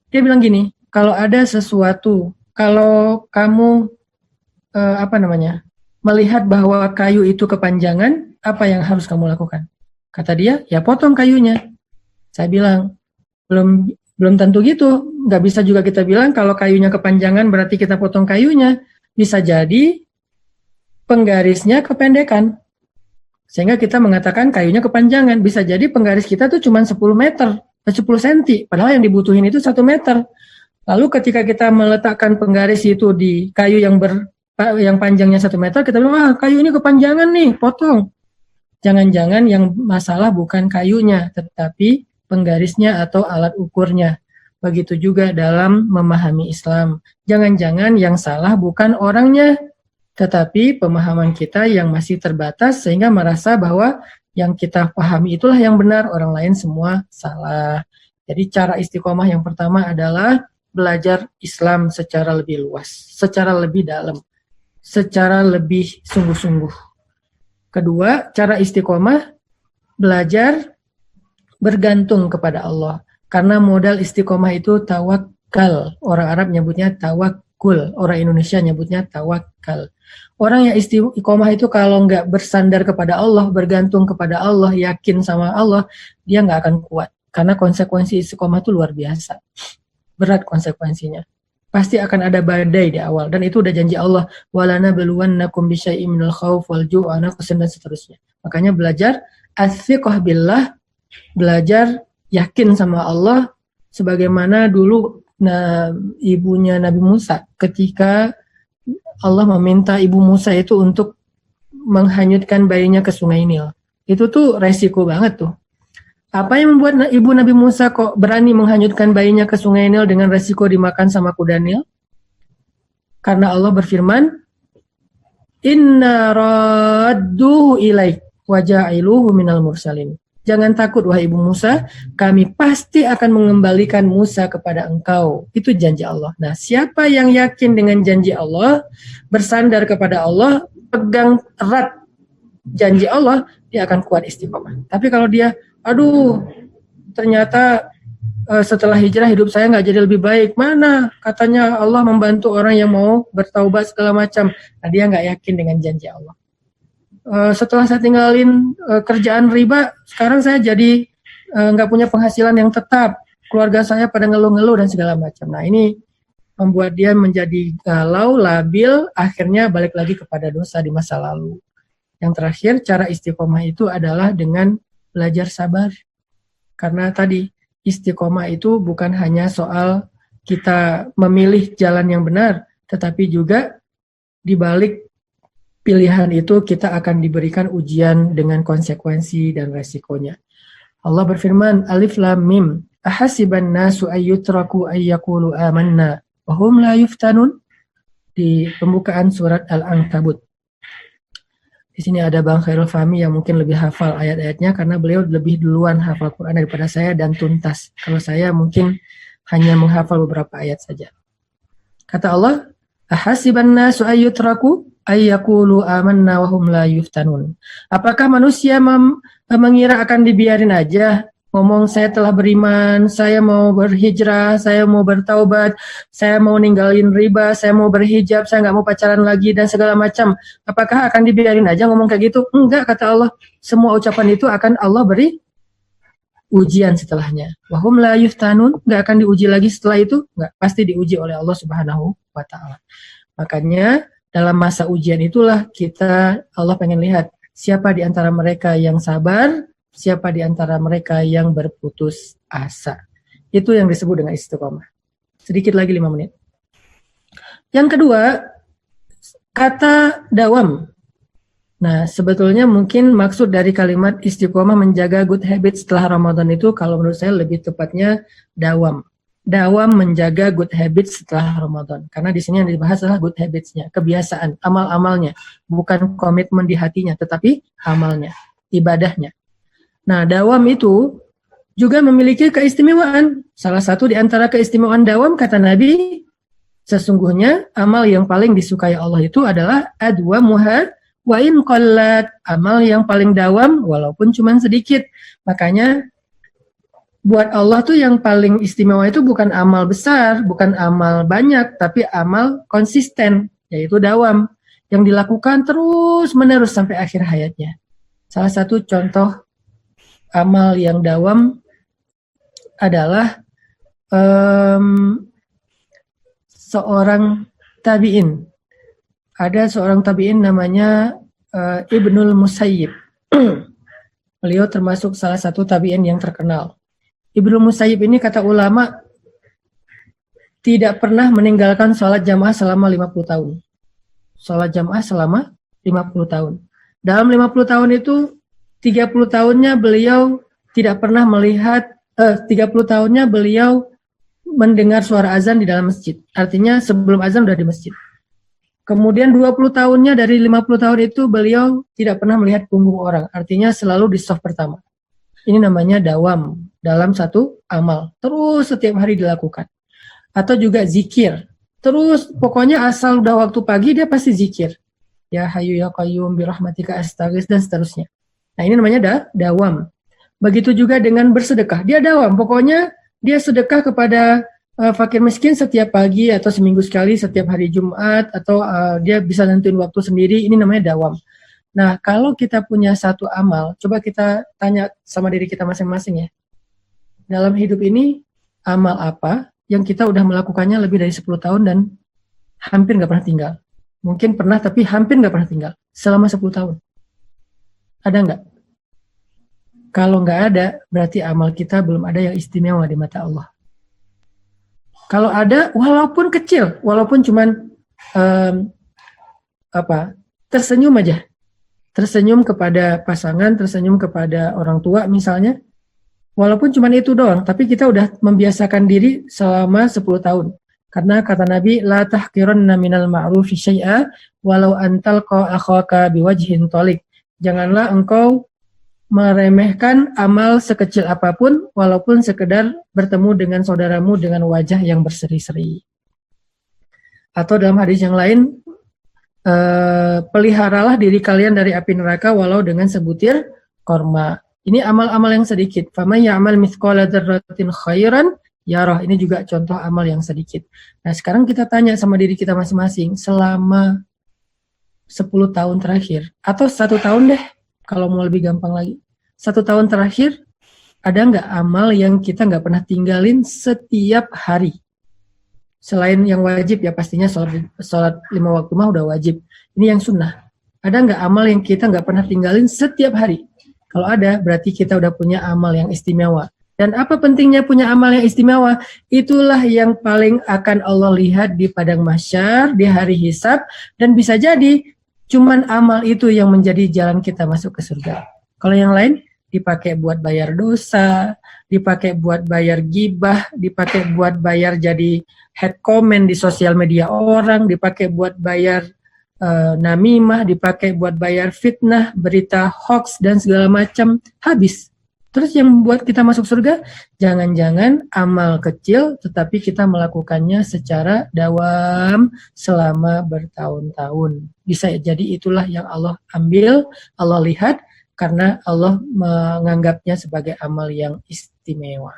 Dia bilang gini, kalau ada sesuatu, kalau kamu melihat bahwa kayu itu kepanjangan, apa yang harus kamu lakukan? Kata dia, ya potong kayunya. Saya bilang, belum tentu gitu. Nggak bisa juga kita bilang kalau kayunya kepanjangan berarti kita potong kayunya. Bisa jadi penggarisnya kependekan. Sehingga kita mengatakan kayunya kepanjangan. Bisa jadi penggaris kita tuh cuma 10 meter, 10 cm. Padahal yang dibutuhin itu 1 meter. Lalu ketika kita meletakkan penggaris itu di kayu yang panjangnya 1 meter, kita bilang, kayu ini kepanjangan nih, potong. Jangan-jangan yang masalah bukan kayunya, tetapi penggarisnya atau alat ukurnya. Begitu juga dalam memahami Islam. Jangan-jangan yang salah bukan orangnya, tetapi pemahaman kita yang masih terbatas sehingga merasa bahwa yang kita pahami itulah yang benar, orang lain semua salah. Jadi cara istiqomah yang pertama adalah belajar Islam secara lebih luas, secara lebih dalam, secara lebih sungguh-sungguh. Kedua, cara istiqomah belajar bergantung kepada Allah. Karena modal istiqomah itu tawakal. Orang Arab nyebutnya tawakul, orang Indonesia nyebutnya tawakal. Orang yang istiqomah itu kalau nggak bersandar kepada Allah, bergantung kepada Allah, yakin sama Allah, dia nggak akan kuat. Karena konsekuensi istiqomah itu luar biasa. Berat konsekuensinya. Pasti akan ada badai di awal. Dan itu udah janji Allah. Walana beluwannakum bisyai'im minal khawf wal ju'a naqsin dan seterusnya. Makanya belajar athiqah billah, belajar yakin sama Allah, sebagaimana dulu ibunya Nabi Musa ketika Allah meminta ibu Musa itu untuk menghanyutkan bayinya ke sungai Nil. Itu tuh resiko banget tuh. Apa yang membuat ibu Nabi Musa kok berani menghanyutkan bayinya ke sungai Nil dengan resiko dimakan sama kuda Nil? Karena Allah berfirman, Inna radduhu ilaik wa ja'iluhu minal mursalin. Jangan takut wahai ibu Musa, kami pasti akan mengembalikan Musa kepada engkau. Itu janji Allah. Nah, siapa yang yakin dengan janji Allah, bersandar kepada Allah, pegang erat janji Allah, dia akan kuat istiqomah. Tapi kalau dia, aduh, ternyata setelah hijrah hidup saya nggak jadi lebih baik. Mana katanya Allah membantu orang yang mau bertaubat segala macam. Nah, dia nggak yakin dengan janji Allah. Setelah saya tinggalin kerjaan riba, sekarang saya jadi nggak punya penghasilan yang tetap. Keluarga saya pada ngeluh-ngeluh dan segala macam. Nah, ini membuat dia menjadi galau, labil, akhirnya balik lagi kepada dosa di masa lalu. Yang terakhir, cara istiqomah itu adalah dengan belajar sabar. Karena tadi, istiqomah itu bukan hanya soal kita memilih jalan yang benar, tetapi juga di balik pilihan itu kita akan diberikan ujian dengan konsekuensi dan resikonya. Allah berfirman, Alif Lam Mim, ahasiban nasu ayyutraku ayyakulu amanna, wahum la yuftanun, di pembukaan surat Al-Ankabut. Di sini ada Bang Khairul Fahmi yang mungkin lebih hafal ayat-ayatnya karena beliau lebih duluan hafal Quran daripada saya dan tuntas. Kalau saya mungkin hanya menghafal beberapa ayat saja. Kata Allah, ahasiban nasu ayyutraku ayyakulu amanna wa hum la yuftanun. Apakah manusia mengira akan dibiarin aja ngomong saya telah beriman, saya mau berhijrah, saya mau bertaubat, saya mau ninggalin riba, saya mau berhijab, saya nggak mau pacaran lagi dan segala macam. Apakah akan dibiarin aja ngomong kayak gitu? Enggak, kata Allah. Semua ucapan itu akan Allah beri ujian setelahnya. Wa hum la yuftanun, nggak akan diuji lagi setelah itu? Nggak, pasti diuji oleh Allah Subhanahu wa Ta'ala. Makanya dalam masa ujian itulah Allah pengen lihat siapa di antara mereka yang sabar, siapa di antara mereka yang berputus asa. Itu yang disebut dengan istiqomah. Sedikit lagi 5 menit. Yang kedua, kata dawam. Nah, sebetulnya mungkin maksud dari kalimat istiqomah menjaga good habit setelah Ramadan itu kalau menurut saya lebih tepatnya dawam. Dawam menjaga good habits setelah Ramadan. Karena di sini yang dibahas adalah good habits-nya, kebiasaan, amal-amalnya, bukan komitmen di hatinya, tetapi amalnya, ibadahnya. Nah, dawam itu juga memiliki keistimewaan. Salah satu di antara keistimewaan dawam, kata Nabi, sesungguhnya amal yang paling disukai Allah itu adalah adwamuha wa in qallat, amal yang paling dawam walaupun cuma sedikit. Makanya buat Allah tuh yang paling istimewa itu bukan amal besar, bukan amal banyak, tapi amal konsisten, yaitu dawam, yang dilakukan terus-menerus sampai akhir hayatnya. Salah satu contoh amal yang dawam adalah seorang tabi'in. Ada seorang tabi'in namanya Ibnul Musayyib. Beliau termasuk salah satu tabi'in yang terkenal. Ibnul Musayyib ini kata ulama tidak pernah meninggalkan sholat jamaah selama 50 tahun. Sholat jamaah selama 50 tahun. Dalam 50 tahun itu 30 tahunnya beliau tidak pernah melihat 30 tahunnya beliau mendengar suara azan di dalam masjid. Artinya sebelum azan sudah di masjid. Kemudian 20 tahunnya dari 50 tahun itu beliau tidak pernah melihat punggung orang. Artinya selalu di saf pertama. Ini namanya dawam dalam satu amal. Terus setiap hari dilakukan. Atau juga zikir. Terus pokoknya asal udah waktu pagi dia pasti zikir. Ya Hayyu ya Qayyum birahmatika astaghits dan seterusnya. Nah ini namanya dawam. Begitu juga dengan bersedekah. Dia dawam. Pokoknya dia sedekah kepada fakir miskin setiap pagi atau seminggu sekali, setiap hari Jumat, atau dia bisa nentuin waktu sendiri. Ini namanya dawam. Nah, kalau kita punya satu amal, coba kita tanya sama diri kita masing-masing ya. Dalam hidup ini, amal apa yang kita udah melakukannya lebih dari 10 tahun dan hampir nggak pernah tinggal? Mungkin pernah, tapi hampir nggak pernah tinggal selama 10 tahun. Ada nggak? Kalau nggak ada, berarti amal kita belum ada yang istimewa di mata Allah. Kalau ada, walaupun kecil, walaupun cuman tersenyum aja, tersenyum kepada pasangan, tersenyum kepada orang tua misalnya, walaupun cuman itu doang, tapi kita udah membiasakan diri selama 10 tahun. Karena kata Nabi, la tahqiranna minal ma'rufi syai'a walau antalqa akhaka biwajhin thaliq. Janganlah engkau meremehkan amal sekecil apapun walaupun sekedar bertemu dengan saudaramu dengan wajah yang berseri-seri. Atau dalam hadis yang lain, peliharalah diri kalian dari api neraka walau dengan sebutir korma. Ini amal-amal yang sedikit. Faman ya'mal mithqala dzarratin khairan yarah. Ini juga contoh amal yang sedikit. Nah, sekarang kita tanya sama diri kita masing-masing, selama 10 tahun terakhir atau 1 tahun deh, kalau mau lebih gampang lagi, 1 tahun terakhir, ada nggak amal yang kita nggak pernah tinggalin setiap hari? Selain yang wajib ya pastinya sholat 5 waktu mah udah wajib. Ini yang sunnah. Ada nggak amal yang kita nggak pernah tinggalin setiap hari? Kalau ada, berarti kita udah punya amal yang istimewa. Dan apa pentingnya punya amal yang istimewa? Itulah yang paling akan Allah lihat di padang mahsyar, di hari hisab, dan bisa jadi cuman amal itu yang menjadi jalan kita masuk ke surga. Kalau yang lain dipakai buat bayar dosa, dipakai buat bayar gibah, dipakai buat bayar jadi head comment di sosial media orang, dipakai buat bayar namimah, dipakai buat bayar fitnah, berita hoax dan segala macam, habis. Terus yang membuat kita masuk surga, jangan-jangan amal kecil tetapi kita melakukannya secara dawam selama bertahun-tahun. Bisa jadi itulah yang Allah ambil, Allah lihat, karena Allah menganggapnya sebagai amal yang istimewa.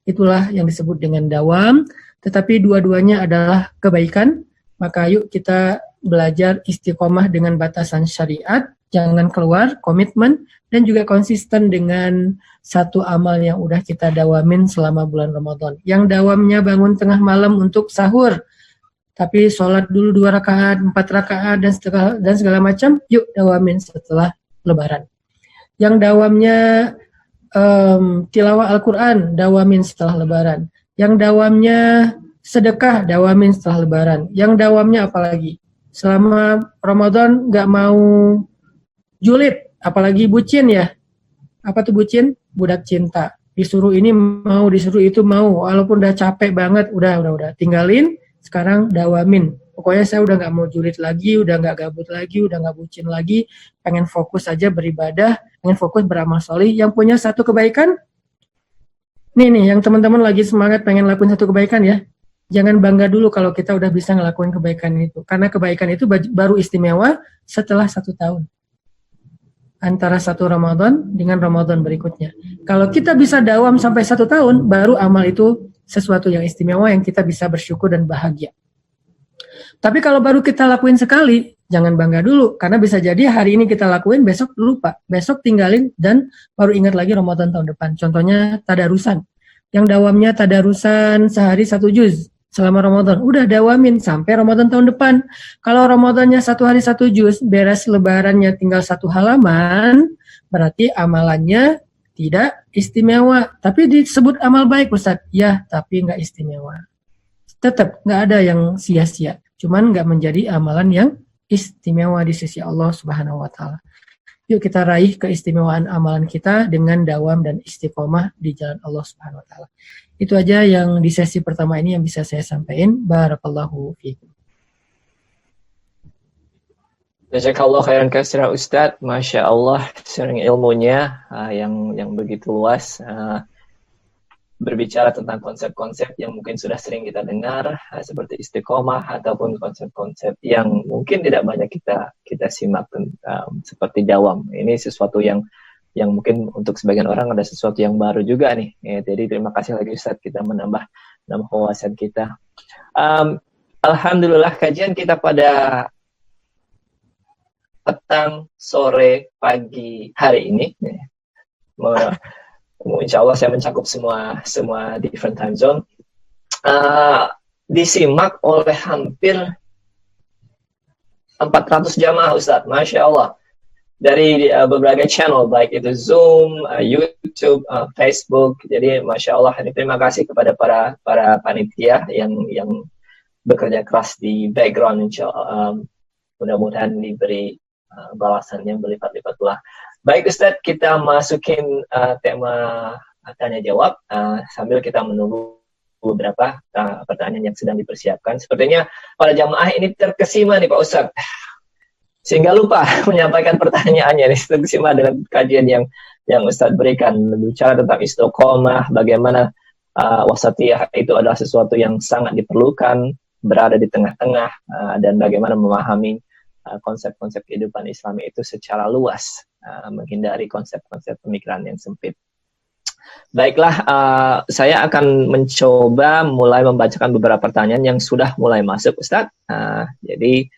Itulah yang disebut dengan dawam, tetapi dua-duanya adalah kebaikan. Maka yuk kita belajar istiqomah dengan batasan syariat, jangan keluar, komitmen, dan juga konsisten dengan satu amal yang udah kita dawamin selama bulan Ramadan. Yang dawamnya bangun tengah malam untuk sahur, tapi sholat dulu 2 rakaat, 4 rakaat, dan segala macam, yuk dawamin setelah Lebaran. Yang dawamnya tilawah Al-Quran, dawamin setelah Lebaran. Yang dawamnya sedekah, dawamin setelah Lebaran. Yang dawamnya apalagi? Selama Ramadan nggak mau julid, apalagi bucin ya. Apa tuh bucin? Budak cinta. Disuruh ini mau, disuruh itu mau. Walaupun udah capek banget, udah. Tinggalin, sekarang dawamin. Pokoknya saya udah nggak mau julid lagi, udah nggak gabut lagi, udah nggak bucin lagi. Pengen fokus aja beribadah, pengen fokus beramal solih. Yang punya satu kebaikan, nih, yang teman-teman lagi semangat pengen lakuin satu kebaikan ya. Jangan bangga dulu kalau kita udah bisa ngelakuin kebaikan itu. Karena kebaikan itu baru istimewa setelah 1 tahun. Antara 1 Ramadan dengan Ramadan berikutnya. Kalau kita bisa dawam sampai 1 tahun, baru amal itu sesuatu yang istimewa yang kita bisa bersyukur dan bahagia. Tapi kalau baru kita lakuin sekali, jangan bangga dulu, karena bisa jadi hari ini kita lakuin, besok lupa, besok tinggalin, dan baru ingat lagi Ramadan tahun depan. Contohnya tadarusan, yang dawamnya tadarusan sehari 1 juz selama Ramadan, udah dawamin sampai Ramadan tahun depan. Kalau Ramadannya 1 hari 1 juz, beres lebarannya tinggal 1 halaman, berarti amalannya tidak istimewa. Tapi disebut amal baik, Ustaz. Ya, tapi nggak istimewa. Tetap nggak ada yang sia-sia. Cuman nggak menjadi amalan yang istimewa di sisi Allah Subhanahu wa Ta'ala. Yuk kita raih keistimewaan amalan kita dengan dawam dan istiqomah di jalan Allah Subhanahu wa Ta'ala. Itu aja yang di sesi pertama ini yang bisa saya sampaikan. Barakallahu fiikum. Jazakallah khairan katsira Ustadz, Masya Allah, sharing ilmunya yang begitu luas. Berbicara tentang konsep-konsep yang mungkin sudah sering kita dengar, seperti istiqomah ataupun konsep-konsep yang mungkin tidak banyak kita simak, seperti dawam. Ini sesuatu yang mungkin untuk sebagian orang ada sesuatu yang baru juga nih. Jadi terima kasih lagi Ustadz, kita menambah wawasan kita. Alhamdulillah, kajian kita pada petang, sore, pagi hari ini. Insya Allah saya mencakup semua different time zone. Disimak oleh hampir 400 jamaah Ustaz, Masya Allah. Dari berbagai channel, baik itu Zoom, YouTube, Facebook. Jadi Masya Allah, ini terima kasih kepada para panitia yang bekerja keras di background. Insya Allah, mudah-mudahan diberi balasannya berlipat-lipat pula. Baik Ustadz, kita masukin tema tanya jawab sambil kita menunggu beberapa pertanyaan yang sedang dipersiapkan. Sepertinya para jamaah ini terkesima nih Pak Ustadz, sehingga lupa menyampaikan pertanyaannya. Ini terkesima dengan kajian yang Ustadz berikan, bicara tentang istiqomah, bagaimana wasatiyah itu adalah sesuatu yang sangat diperlukan, berada di tengah-tengah, dan bagaimana memahami konsep-konsep kehidupan Islam itu secara luas, menghindari konsep-konsep pemikiran yang sempit. Baiklah, saya akan mencoba mulai membacakan beberapa pertanyaan yang sudah mulai masuk, Ustadz. Jadi,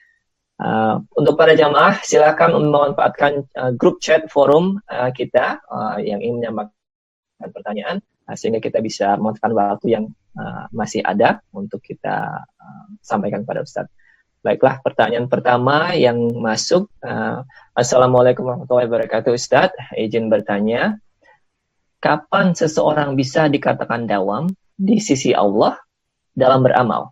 untuk para jamaah, silakan memanfaatkan grup chat forum kita yang ingin menyampaikan pertanyaan, sehingga kita bisa memanfaatkan waktu yang masih ada untuk kita sampaikan kepada Ustadz. Baiklah, pertanyaan pertama yang masuk. Assalamualaikum warahmatullahi wabarakatuh, Ustadz. Izin bertanya, kapan seseorang bisa dikatakan dawam di sisi Allah dalam beramal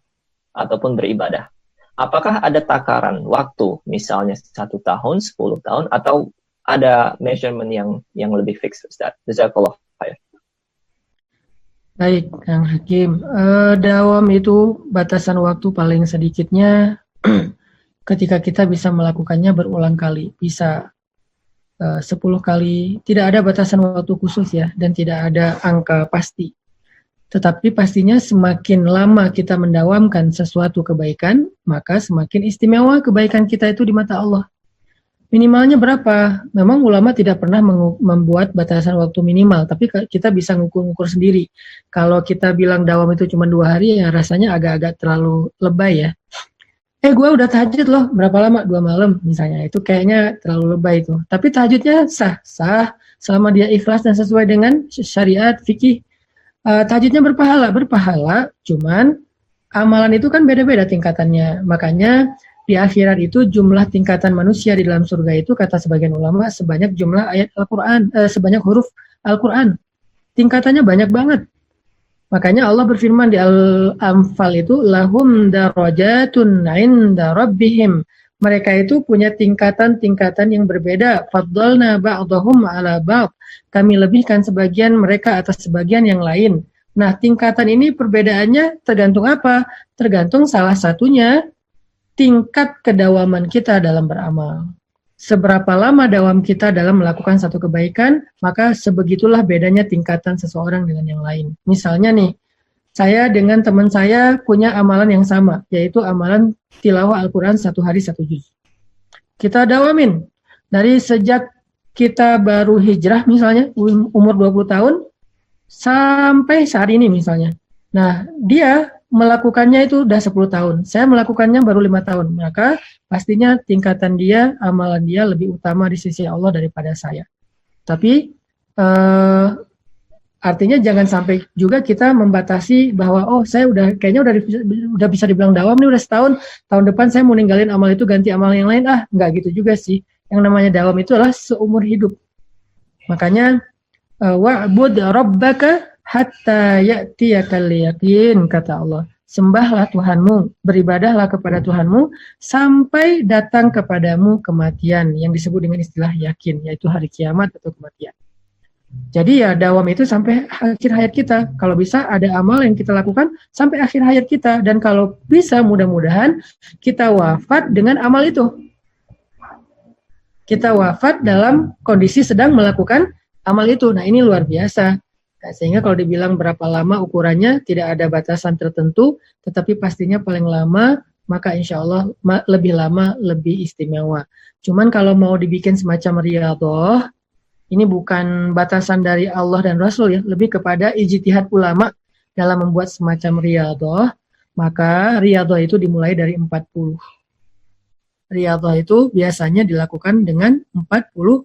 ataupun beribadah? Apakah ada takaran waktu, misalnya 1 tahun, 10 tahun, atau ada measurement yang lebih fix, Ustadz? Jazakallah khair. Baik, Kang Hakim. Dawam itu batasan waktu paling sedikitnya ketika kita bisa melakukannya berulang kali, bisa 10 kali, tidak ada batasan waktu khusus ya, dan tidak ada angka pasti. Tetapi pastinya semakin lama kita mendawamkan sesuatu kebaikan, maka semakin istimewa kebaikan kita itu di mata Allah. Minimalnya berapa? Memang ulama tidak pernah membuat batasan waktu minimal, tapi kita bisa ngukur-ngukur sendiri. Kalau kita bilang dawam itu cuma 2 hari, ya rasanya agak-agak terlalu lebay ya. Gue udah tahajud loh, berapa lama? 2 malam misalnya, itu kayaknya terlalu lebay itu. Tapi tahajudnya sah selama dia ikhlas dan sesuai dengan syariat fikih. Tahajudnya berpahala, cuman amalan itu kan beda-beda tingkatannya. Makanya di akhirat itu jumlah tingkatan manusia di dalam surga itu kata sebagian ulama sebanyak jumlah ayat Al-Quran, sebanyak huruf Al-Quran. Tingkatannya banyak banget. Makanya Allah berfirman di Al-Anfal itu, lahum darajatun inda rabbihim. Mereka itu punya tingkatan-tingkatan yang berbeda. Faddalna ba'dahum ala ba'd. Kami lebihkan sebagian mereka atas sebagian yang lain. Nah, tingkatan ini perbedaannya tergantung apa? Tergantung salah satunya tingkat kedawaman kita dalam beramal. Seberapa lama dawam kita dalam melakukan satu kebaikan, maka sebegitulah bedanya tingkatan seseorang dengan yang lain. Misalnya nih, saya dengan teman saya punya amalan yang sama, yaitu amalan tilawah Al-Quran 1 hari 1 juz. Kita dawamin. Dari sejak kita baru hijrah misalnya, umur 20 tahun, sampai saat ini misalnya. Nah, dia melakukannya itu udah 10 tahun, saya melakukannya baru 5 tahun, maka pastinya tingkatan dia, amalan dia lebih utama di sisi Allah daripada saya. Tapi artinya jangan sampai juga kita membatasi bahwa saya kayaknya udah bisa dibilang dawam nih, udah setahun, tahun depan saya mau ninggalin amal itu ganti amal yang lain. Enggak gitu juga sih. Yang namanya dawam itu adalah seumur hidup. Makanya wa'bud rabbaka hatta ya'tiyakal yaqin, kata Allah. Sembahlah Tuhanmu, beribadahlah kepada Tuhanmu sampai datang kepadamu kematian, yang disebut dengan istilah yakin, yaitu hari kiamat atau kematian. Jadi ya dawam itu sampai akhir hayat kita. Kalau bisa ada amal yang kita lakukan sampai akhir hayat kita. Dan kalau bisa mudah-mudahan kita wafat dengan amal itu. Kita wafat dalam kondisi sedang melakukan amal itu. Nah ini luar biasa. Nah, sehingga kalau dibilang berapa lama ukurannya tidak ada batasan tertentu. Tetapi pastinya paling lama maka insya Allah lebih lama lebih istimewa. Cuman kalau mau dibikin semacam riyadhah, ini bukan batasan dari Allah dan Rasul ya, lebih kepada ijtihad ulama dalam membuat semacam riyadhah. Maka riyadhah itu dimulai dari 40. Riyadhah itu biasanya dilakukan dengan 40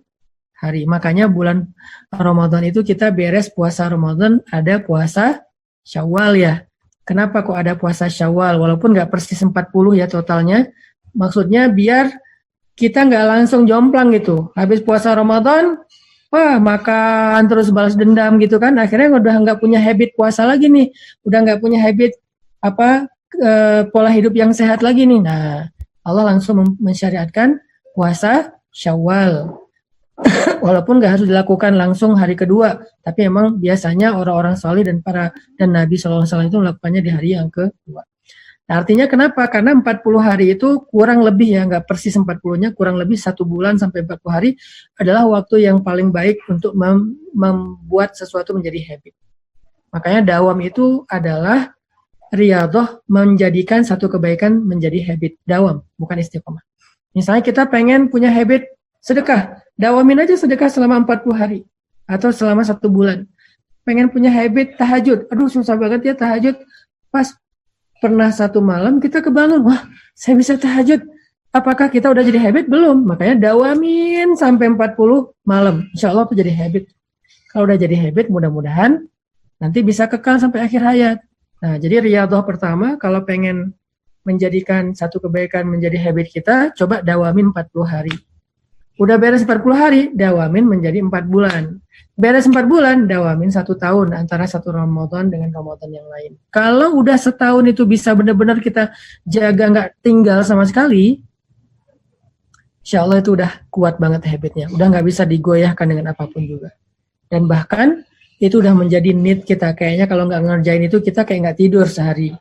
hari. Makanya bulan Ramadan itu kita beres puasa Ramadan, ada puasa Syawal ya. Kenapa kok ada puasa Syawal? Walaupun nggak persis 40 ya totalnya. Maksudnya biar kita nggak langsung jomplang gitu. Habis puasa Ramadan, makan terus balas dendam gitu kan, akhirnya udah nggak punya habit puasa lagi nih, udah nggak punya habit pola hidup yang sehat lagi nih. Nah, Allah langsung mensyariatkan puasa Syawal. Walaupun nggak harus dilakukan langsung hari kedua, tapi emang biasanya orang-orang salih dan Nabi SAW itu melakukannya di hari yang kedua. Nah, artinya kenapa? Karena 40 hari itu kurang lebih ya, nggak persis 40-nya, kurang lebih 1 bulan sampai 40 hari adalah waktu yang paling baik untuk membuat sesuatu menjadi habit. Makanya dawam itu adalah riyadhah, menjadikan satu kebaikan menjadi habit. Dawam, bukan istiqomah. Misalnya kita pengen punya habit sedekah, dawamin aja sedekah selama 40 hari atau selama 1 bulan. Pengen punya habit tahajud, aduh susah banget ya tahajud, pas pernah satu malam kita kebangun, wah saya bisa tahajud. Apakah kita udah jadi habit? Belum. Makanya dawamin sampai 40 malam. Insya Allah itu jadi habit. Kalau udah jadi habit, mudah-mudahan nanti bisa kekal sampai akhir hayat. Nah, jadi riyadhah pertama, kalau pengen menjadikan satu kebaikan menjadi habit kita, coba dawamin 40 hari. Udah beres 40 hari, dawamin menjadi 4 bulan. Beres 4 bulan, dawamin 1 tahun antara satu Ramadan dengan Ramadan yang lain. Kalau udah setahun itu bisa benar-benar kita jaga nggak tinggal sama sekali, insya Allah itu udah kuat banget habitnya. Udah nggak bisa digoyahkan dengan apapun juga. Dan bahkan itu udah menjadi need kita. Kayaknya kalau nggak ngerjain itu kita kayak nggak tidur sehari.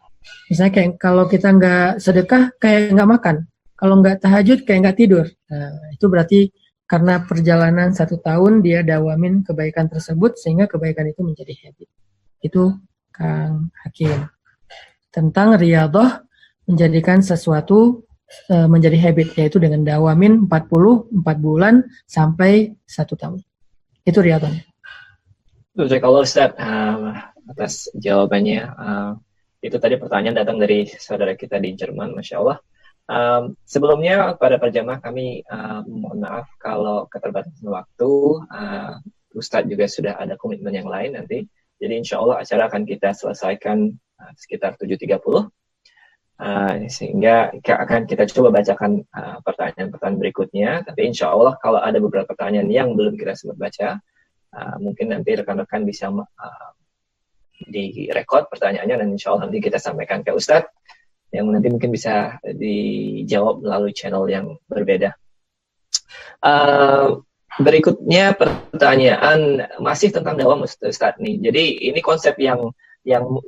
Misalnya kayak kalau kita nggak sedekah kayak nggak makan. Kalau nggak tahajud kayak nggak tidur. Nah, itu berarti karena perjalanan 1 tahun dia dawamin kebaikan tersebut sehingga kebaikan itu menjadi habit. Itu Kang Hakim. Tentang riyadhah menjadikan sesuatu menjadi habit, yaitu dengan dawamin 4 bulan sampai 1 tahun. Itu riyadhahnya. Jazakallah Ustaz atas jawabannya. Itu tadi pertanyaan datang dari saudara kita di Jerman, Masya Allah. Sebelumnya pada perjamaah kami mohon maaf kalau keterbatasan waktu. Ustadz juga sudah ada komitmen yang lain nanti. Jadi insya Allah acara akan kita selesaikan sekitar 7.30. Sehingga akan kita coba bacakan pertanyaan-pertanyaan berikutnya. Tapi insya Allah kalau ada beberapa pertanyaan yang belum kita sempat baca, mungkin nanti rekan-rekan bisa direkod pertanyaannya dan insya Allah nanti kita sampaikan ke Ustadz, yang nanti mungkin bisa dijawab melalui channel yang berbeda. Berikutnya pertanyaan masih tentang dawam Ustadz nih. Jadi ini konsep yang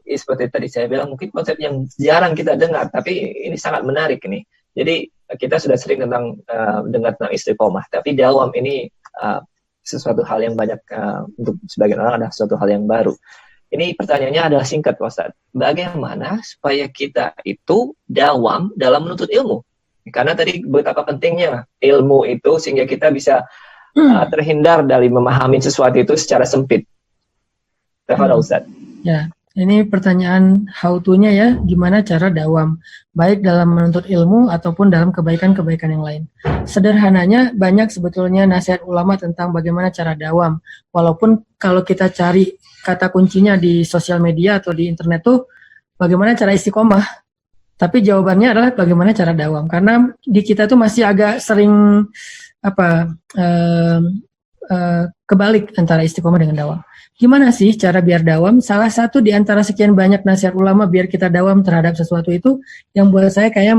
seperti tadi saya bilang, mungkin konsep yang jarang kita dengar, tapi ini sangat menarik nih. Jadi kita sudah sering dengar tentang istiqomah, tapi dawam ini sesuatu hal yang banyak untuk sebagian orang adalah sesuatu hal yang baru. Ini pertanyaannya adalah singkat, Pak Ustadz. Bagaimana supaya kita itu dawam dalam menuntut ilmu? Karena tadi betapa pentingnya ilmu itu sehingga kita bisa terhindar dari memahami sesuatu itu secara sempit. Tafadhol Ustadz. Ya, Ini pertanyaan how to-nya ya, gimana cara dawam, baik dalam menuntut ilmu ataupun dalam kebaikan-kebaikan yang lain. Sederhananya, banyak sebetulnya nasihat ulama tentang bagaimana cara dawam. Walaupun kalau kita cari kata kuncinya di sosial media atau di internet tuh, bagaimana cara istiqomah. Tapi jawabannya adalah bagaimana cara dawam. Karena di kita tuh masih agak sering kebalik antara istiqomah dengan dawam. Gimana sih cara biar dawam? Salah satu di antara sekian banyak nasihat ulama biar kita dawam terhadap sesuatu itu, yang buat saya kayak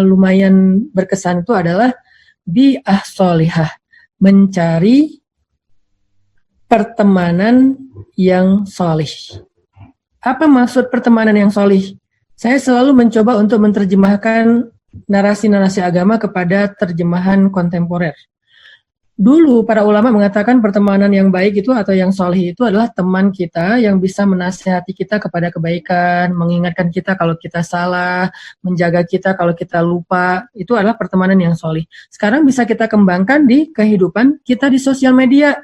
lumayan berkesan itu adalah bi'ah solihah, mencari pertemanan yang solih. Apa maksud pertemanan yang solih? Saya selalu mencoba untuk menerjemahkan narasi-narasi agama kepada terjemahan kontemporer. Dulu para ulama mengatakan pertemanan yang baik itu atau yang solih itu adalah teman kita yang bisa menasihati kita kepada kebaikan, mengingatkan kita kalau kita salah, menjaga kita kalau kita lupa. Itu adalah pertemanan yang solih. Sekarang bisa kita kembangkan di kehidupan kita di sosial media.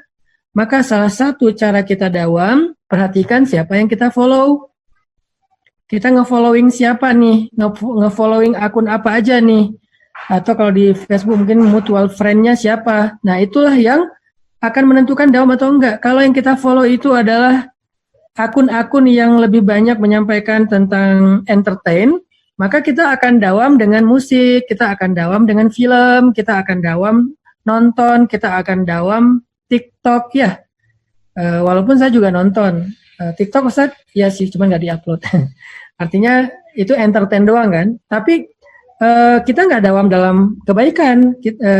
Maka salah satu cara kita dawam, perhatikan siapa yang kita follow. Kita nge-following siapa nih, nge-following akun apa aja nih. Atau kalau di Facebook mungkin mutual friend-nya siapa. Nah, itulah yang akan menentukan dawam atau enggak. Kalau yang kita follow itu adalah akun-akun yang lebih banyak menyampaikan tentang entertain, maka kita akan dawam dengan musik, kita akan dawam dengan film, kita akan dawam nonton, kita akan dawam TikTok ya. Walaupun saya juga nonton TikTok, Ustaz, ya sih, cuma nggak diupload. Artinya itu entertain doang kan. Tapi kita nggak dawam dalam kebaikan,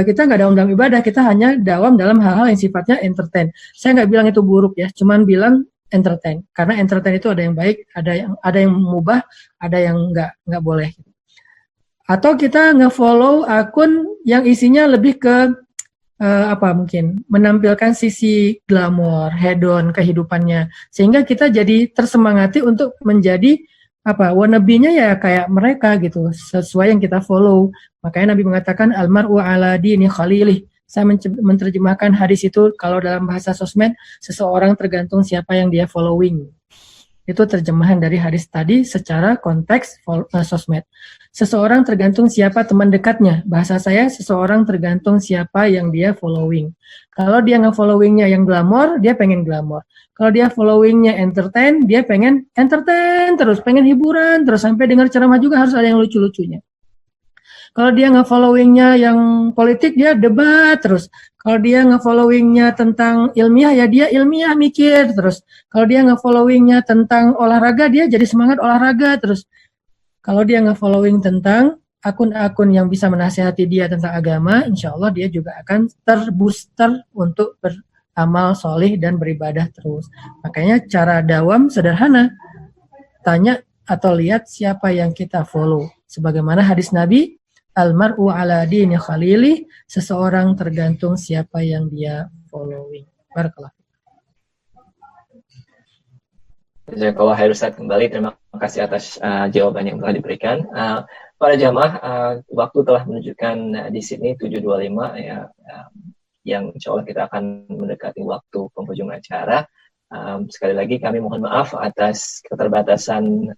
kita nggak dawam dalam ibadah, kita hanya dawam dalam hal-hal yang sifatnya entertain. Saya nggak bilang itu buruk ya, cuman bilang entertain. Karena entertain itu ada yang baik, ada yang mubah, ada yang nggak boleh. Atau kita nge-follow akun yang isinya lebih ke mungkin menampilkan sisi glamor, hedon kehidupannya, sehingga kita jadi tersemangati untuk menjadi wannabe-nya ya kayak mereka gitu, sesuai yang kita follow. Makanya Nabi mengatakan almar'u ala dini khalilih. Saya menerjemahkan hadis itu kalau dalam bahasa sosmed, seseorang tergantung siapa yang dia following. Itu terjemahan dari hadis tadi secara konteks sosmed. Seseorang tergantung siapa teman dekatnya. Bahasa saya, seseorang tergantung siapa yang dia following. Kalau dia nge-followingnya yang glamor, dia pengen glamor. Kalau dia followingnya entertain, dia pengen entertain terus, pengen hiburan terus, sampai dengar ceramah juga harus ada yang lucu-lucunya. Kalau dia nge-followingnya yang politik, dia debat terus. Kalau dia nge-followingnya tentang ilmiah, ya dia ilmiah mikir terus. Kalau dia nge-followingnya tentang olahraga, dia jadi semangat olahraga terus. Kalau dia nge-following tentang akun-akun yang bisa menasihati dia tentang agama, insya Allah dia juga akan terbooster untuk beramal solih dan beribadah terus. Makanya cara dawam sederhana. Tanya atau lihat siapa yang kita follow. Sebagaimana hadis Nabi, almar'u ala dini khalili, seseorang tergantung siapa yang dia following. Barakallah. Jazakallah khair Ustaz, kembali terima kasih atas jawaban yang telah diberikan. Para jamaah, waktu telah menunjukkan di sini 7.25 ya, yang insya Allah kita akan mendekati waktu penghujung acara. Sekali lagi kami mohon maaf atas keterbatasan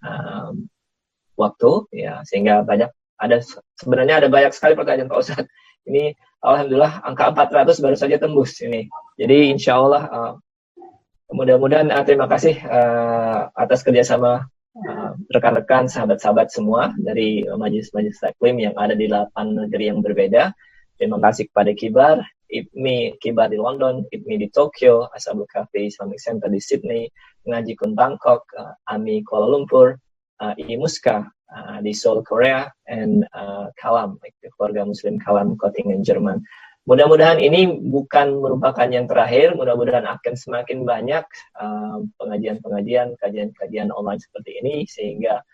waktu ya, sehingga sebenarnya ada banyak sekali pertanyaan Pak Ustadz. Ini alhamdulillah angka 400 baru saja tembus ini. Jadi insya Allah mudah-mudahan terima kasih atas kerjasama rekan-rekan, sahabat-sahabat semua dari majelis-majelis taklim yang ada di 8 negeri yang berbeda. Terima kasih kepada Kibar, IPMI Kibar di London, IPMI di Tokyo, Ashabul Kahfi Islamic Center di Sydney, Ngaji Kun Bangkok, AMI Kuala Lumpur, IMUSKA di Seoul, Korea, and Kalam, keluarga Muslim Kalam, Göttingen, Jerman. Mudah-mudahan ini bukan merupakan yang terakhir, mudah-mudahan akan semakin banyak pengajian-pengajian, kajian-kajian online seperti ini, sehingga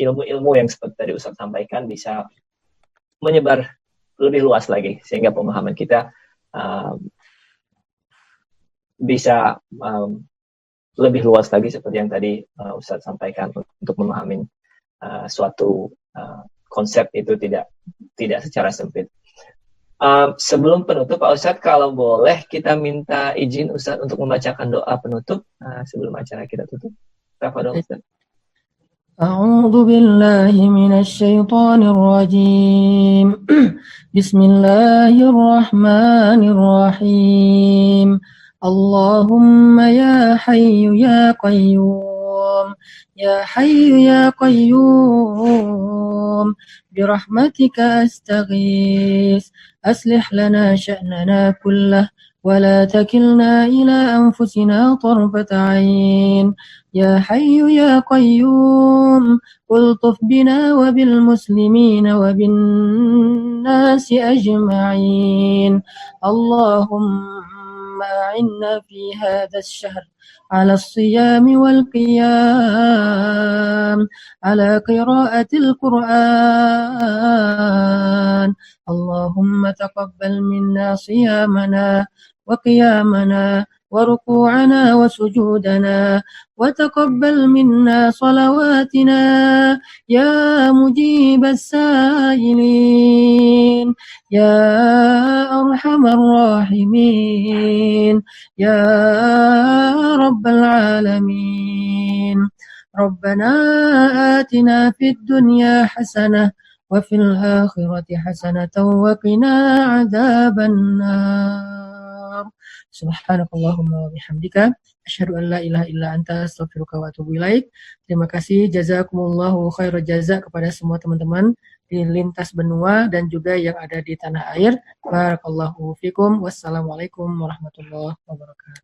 ilmu-ilmu yang seperti tadi Ustaz sampaikan bisa menyebar lebih luas lagi, sehingga pemahaman kita bisa lebih luas lagi seperti yang tadi Ustaz sampaikan, untuk memahami suatu konsep itu tidak secara sempit. Sebelum penutup Pak Ustadz, kalau boleh kita minta izin Ustadz untuk membacakan doa penutup sebelum acara kita tutup. Tafadhol Ustaz. أعوذ بالله من الشيطان الرجيم بسم الله الرحمن الرحيم اللهم يا حي يا قيوم يا حي يا قيوم برحمتك أستغيث أصلح لنا شأننا كله ولا تكلنا إلى أنفسنا طرفة عين يا حي يا قيوم الطف بنا وبالمسلمين وبالناس أجمعين اللهم أعنا في هذا الشهر على الصيام والقيام على قراءة القرآن اللهم تقبل منا صيامنا وقيامنا وركوعنا وسجودنا وتقبل منا صلواتنا يا مجيب السائلين يا أرحم الراحمين يا رب العالمين ربنا آتنا في الدنيا حسنة وفي الآخرة حسنة وقنا عذاب النار سبحانك اللهم وبحمدك asyhadu an la ilaha illa anta astaghfiruka wa atubu ilaik. Terima kasih jazakumullahu khairal jaza kepada semua teman-teman di lintas benua dan juga yang ada di tanah air. Barakallahu fikum. Wassalamualaikum warahmatullahi wabarakatuh.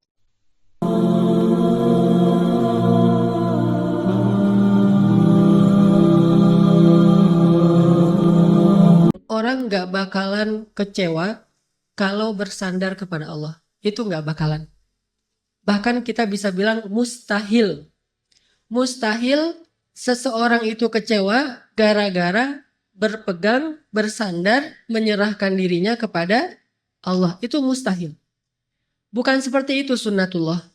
Orang nggak bakalan kecewa kalau bersandar kepada Allah. Itu nggak bakalan. Bahkan kita bisa bilang mustahil. Mustahil seseorang itu kecewa gara-gara berpegang, bersandar, menyerahkan dirinya kepada Allah. Itu mustahil. Bukan seperti itu sunnatullah.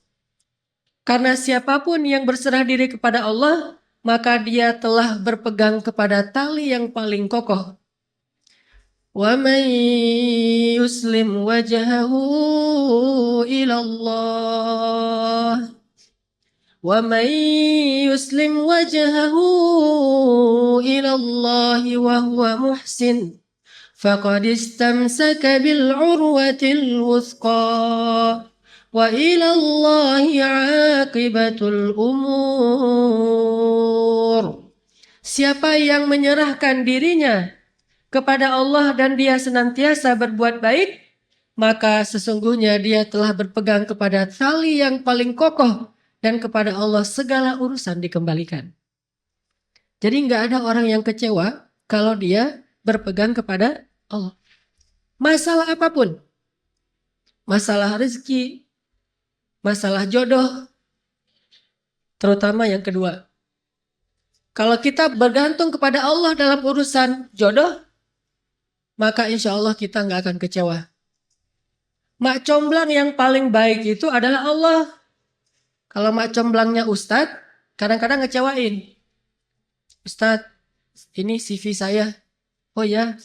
Karena siapapun yang berserah diri kepada Allah, maka dia telah berpegang kepada tali yang paling kokoh. وَمَنْ يُسْلِمْ وَجْهَهُ إِلَى اللَّهِ وَمَنْ يُسْلِمْ وَجْهَهُ إِلَى اللَّهِ وَهُوَ مُحْسِنٌ فَقَدِ اسْتَمْسَكَ بِالْعُرْوَةِ الْوُثْقَى وَإِلَى اللَّهِ عَاقِبَةُ الْأُمُورِ. Siapa yang menyerahkan dirinya kepada Allah dan dia senantiasa berbuat baik, maka sesungguhnya dia telah berpegang kepada tali yang paling kokoh dan kepada Allah segala urusan dikembalikan. Jadi nggak ada orang yang kecewa kalau dia berpegang kepada Allah. Masalah apapun, masalah rezeki, masalah jodoh, terutama yang kedua. Kalau kita bergantung kepada Allah dalam urusan jodoh, maka insya Allah kita nggak akan kecewa. Mak comblang yang paling baik itu adalah Allah. Kalau mak comblangnya Ustadz, kadang-kadang ngecewain. Ustadz, ini CV saya. Oh ya,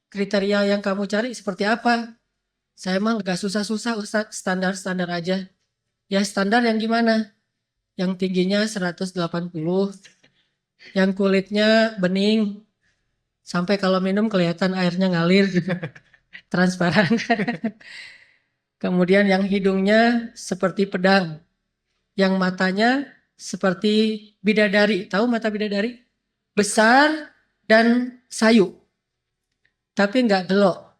kriteria yang kamu cari seperti apa? Saya emang gak susah-susah Ustadz, standar-standar aja. Ya standar yang gimana? Yang tingginya 180, yang kulitnya bening, sampai kalau minum kelihatan airnya ngalir gitu. Transparan. Kemudian yang hidungnya seperti pedang. Yang matanya seperti bidadari. Tahu mata bidadari? Besar dan sayu. Tapi nggak gelok.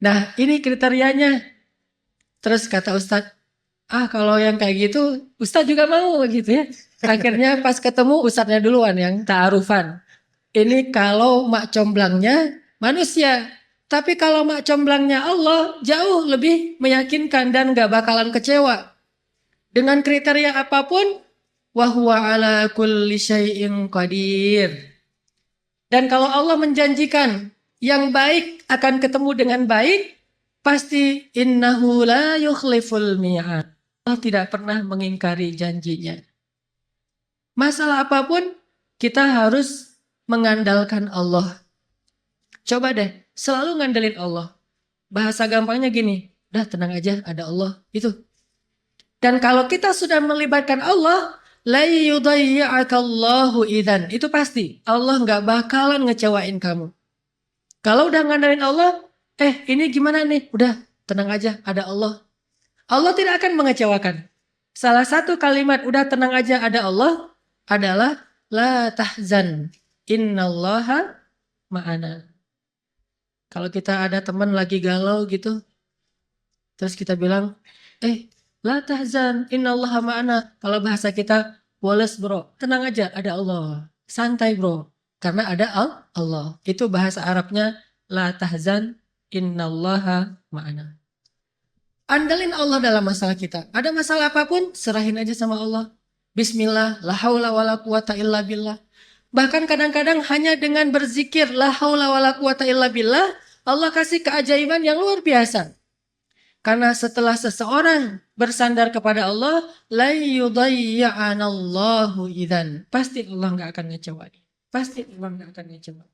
Nah ini kriterianya. Terus kata Ustadz, kalau yang kayak gitu Ustadz juga mau gitu ya. Akhirnya pas ketemu Ustadznya duluan yang ta'arufan. Ini kalau mak comblangnya manusia. Tapi kalau mak comblangnya Allah jauh lebih meyakinkan dan gak bakalan kecewa. Dengan kriteria apapun, wahuwa ala kulli syai'in qadir. Dan kalau Allah menjanjikan yang baik akan ketemu dengan baik, pasti innahu la yukhliful mi'ad. Allah tidak pernah mengingkari janjinya. Masalah apapun, kita harus mengandalkan Allah. Coba deh, selalu ngandelin Allah. Bahasa gampangnya gini, udah tenang aja, ada Allah. Itu. Dan kalau kita sudah melibatkan Allah, La yudayyi'akallahu idzan. Itu pasti. Allah nggak bakalan ngecewain kamu. Kalau udah ngandalin Allah, ini gimana nih? Udah, tenang aja, ada Allah. Allah tidak akan mengecewakan. Salah satu kalimat udah tenang aja ada Allah adalah la tahzan innallaha ma'ana. Kalau kita ada teman lagi galau gitu, terus kita bilang, la tahzan innallaha ma'ana. Kalau bahasa kita, woles bro, tenang aja ada Allah. Santai bro, karena ada Allah. Itu bahasa Arabnya la tahzan innallaha ma'ana. Andalin Allah dalam masalah kita. Ada masalah apapun, serahin aja sama Allah. Bismillah, la haula wala quwata illa billah. Bahkan kadang-kadang hanya dengan berzikir la haula wala quwata illa billah, Allah kasih keajaiban yang luar biasa. Karena setelah seseorang bersandar kepada Allah, la yudayyi'anallahu idzan. Pasti Allah nggak akan ngecewain. Pasti Allah nggak akan ngecewain.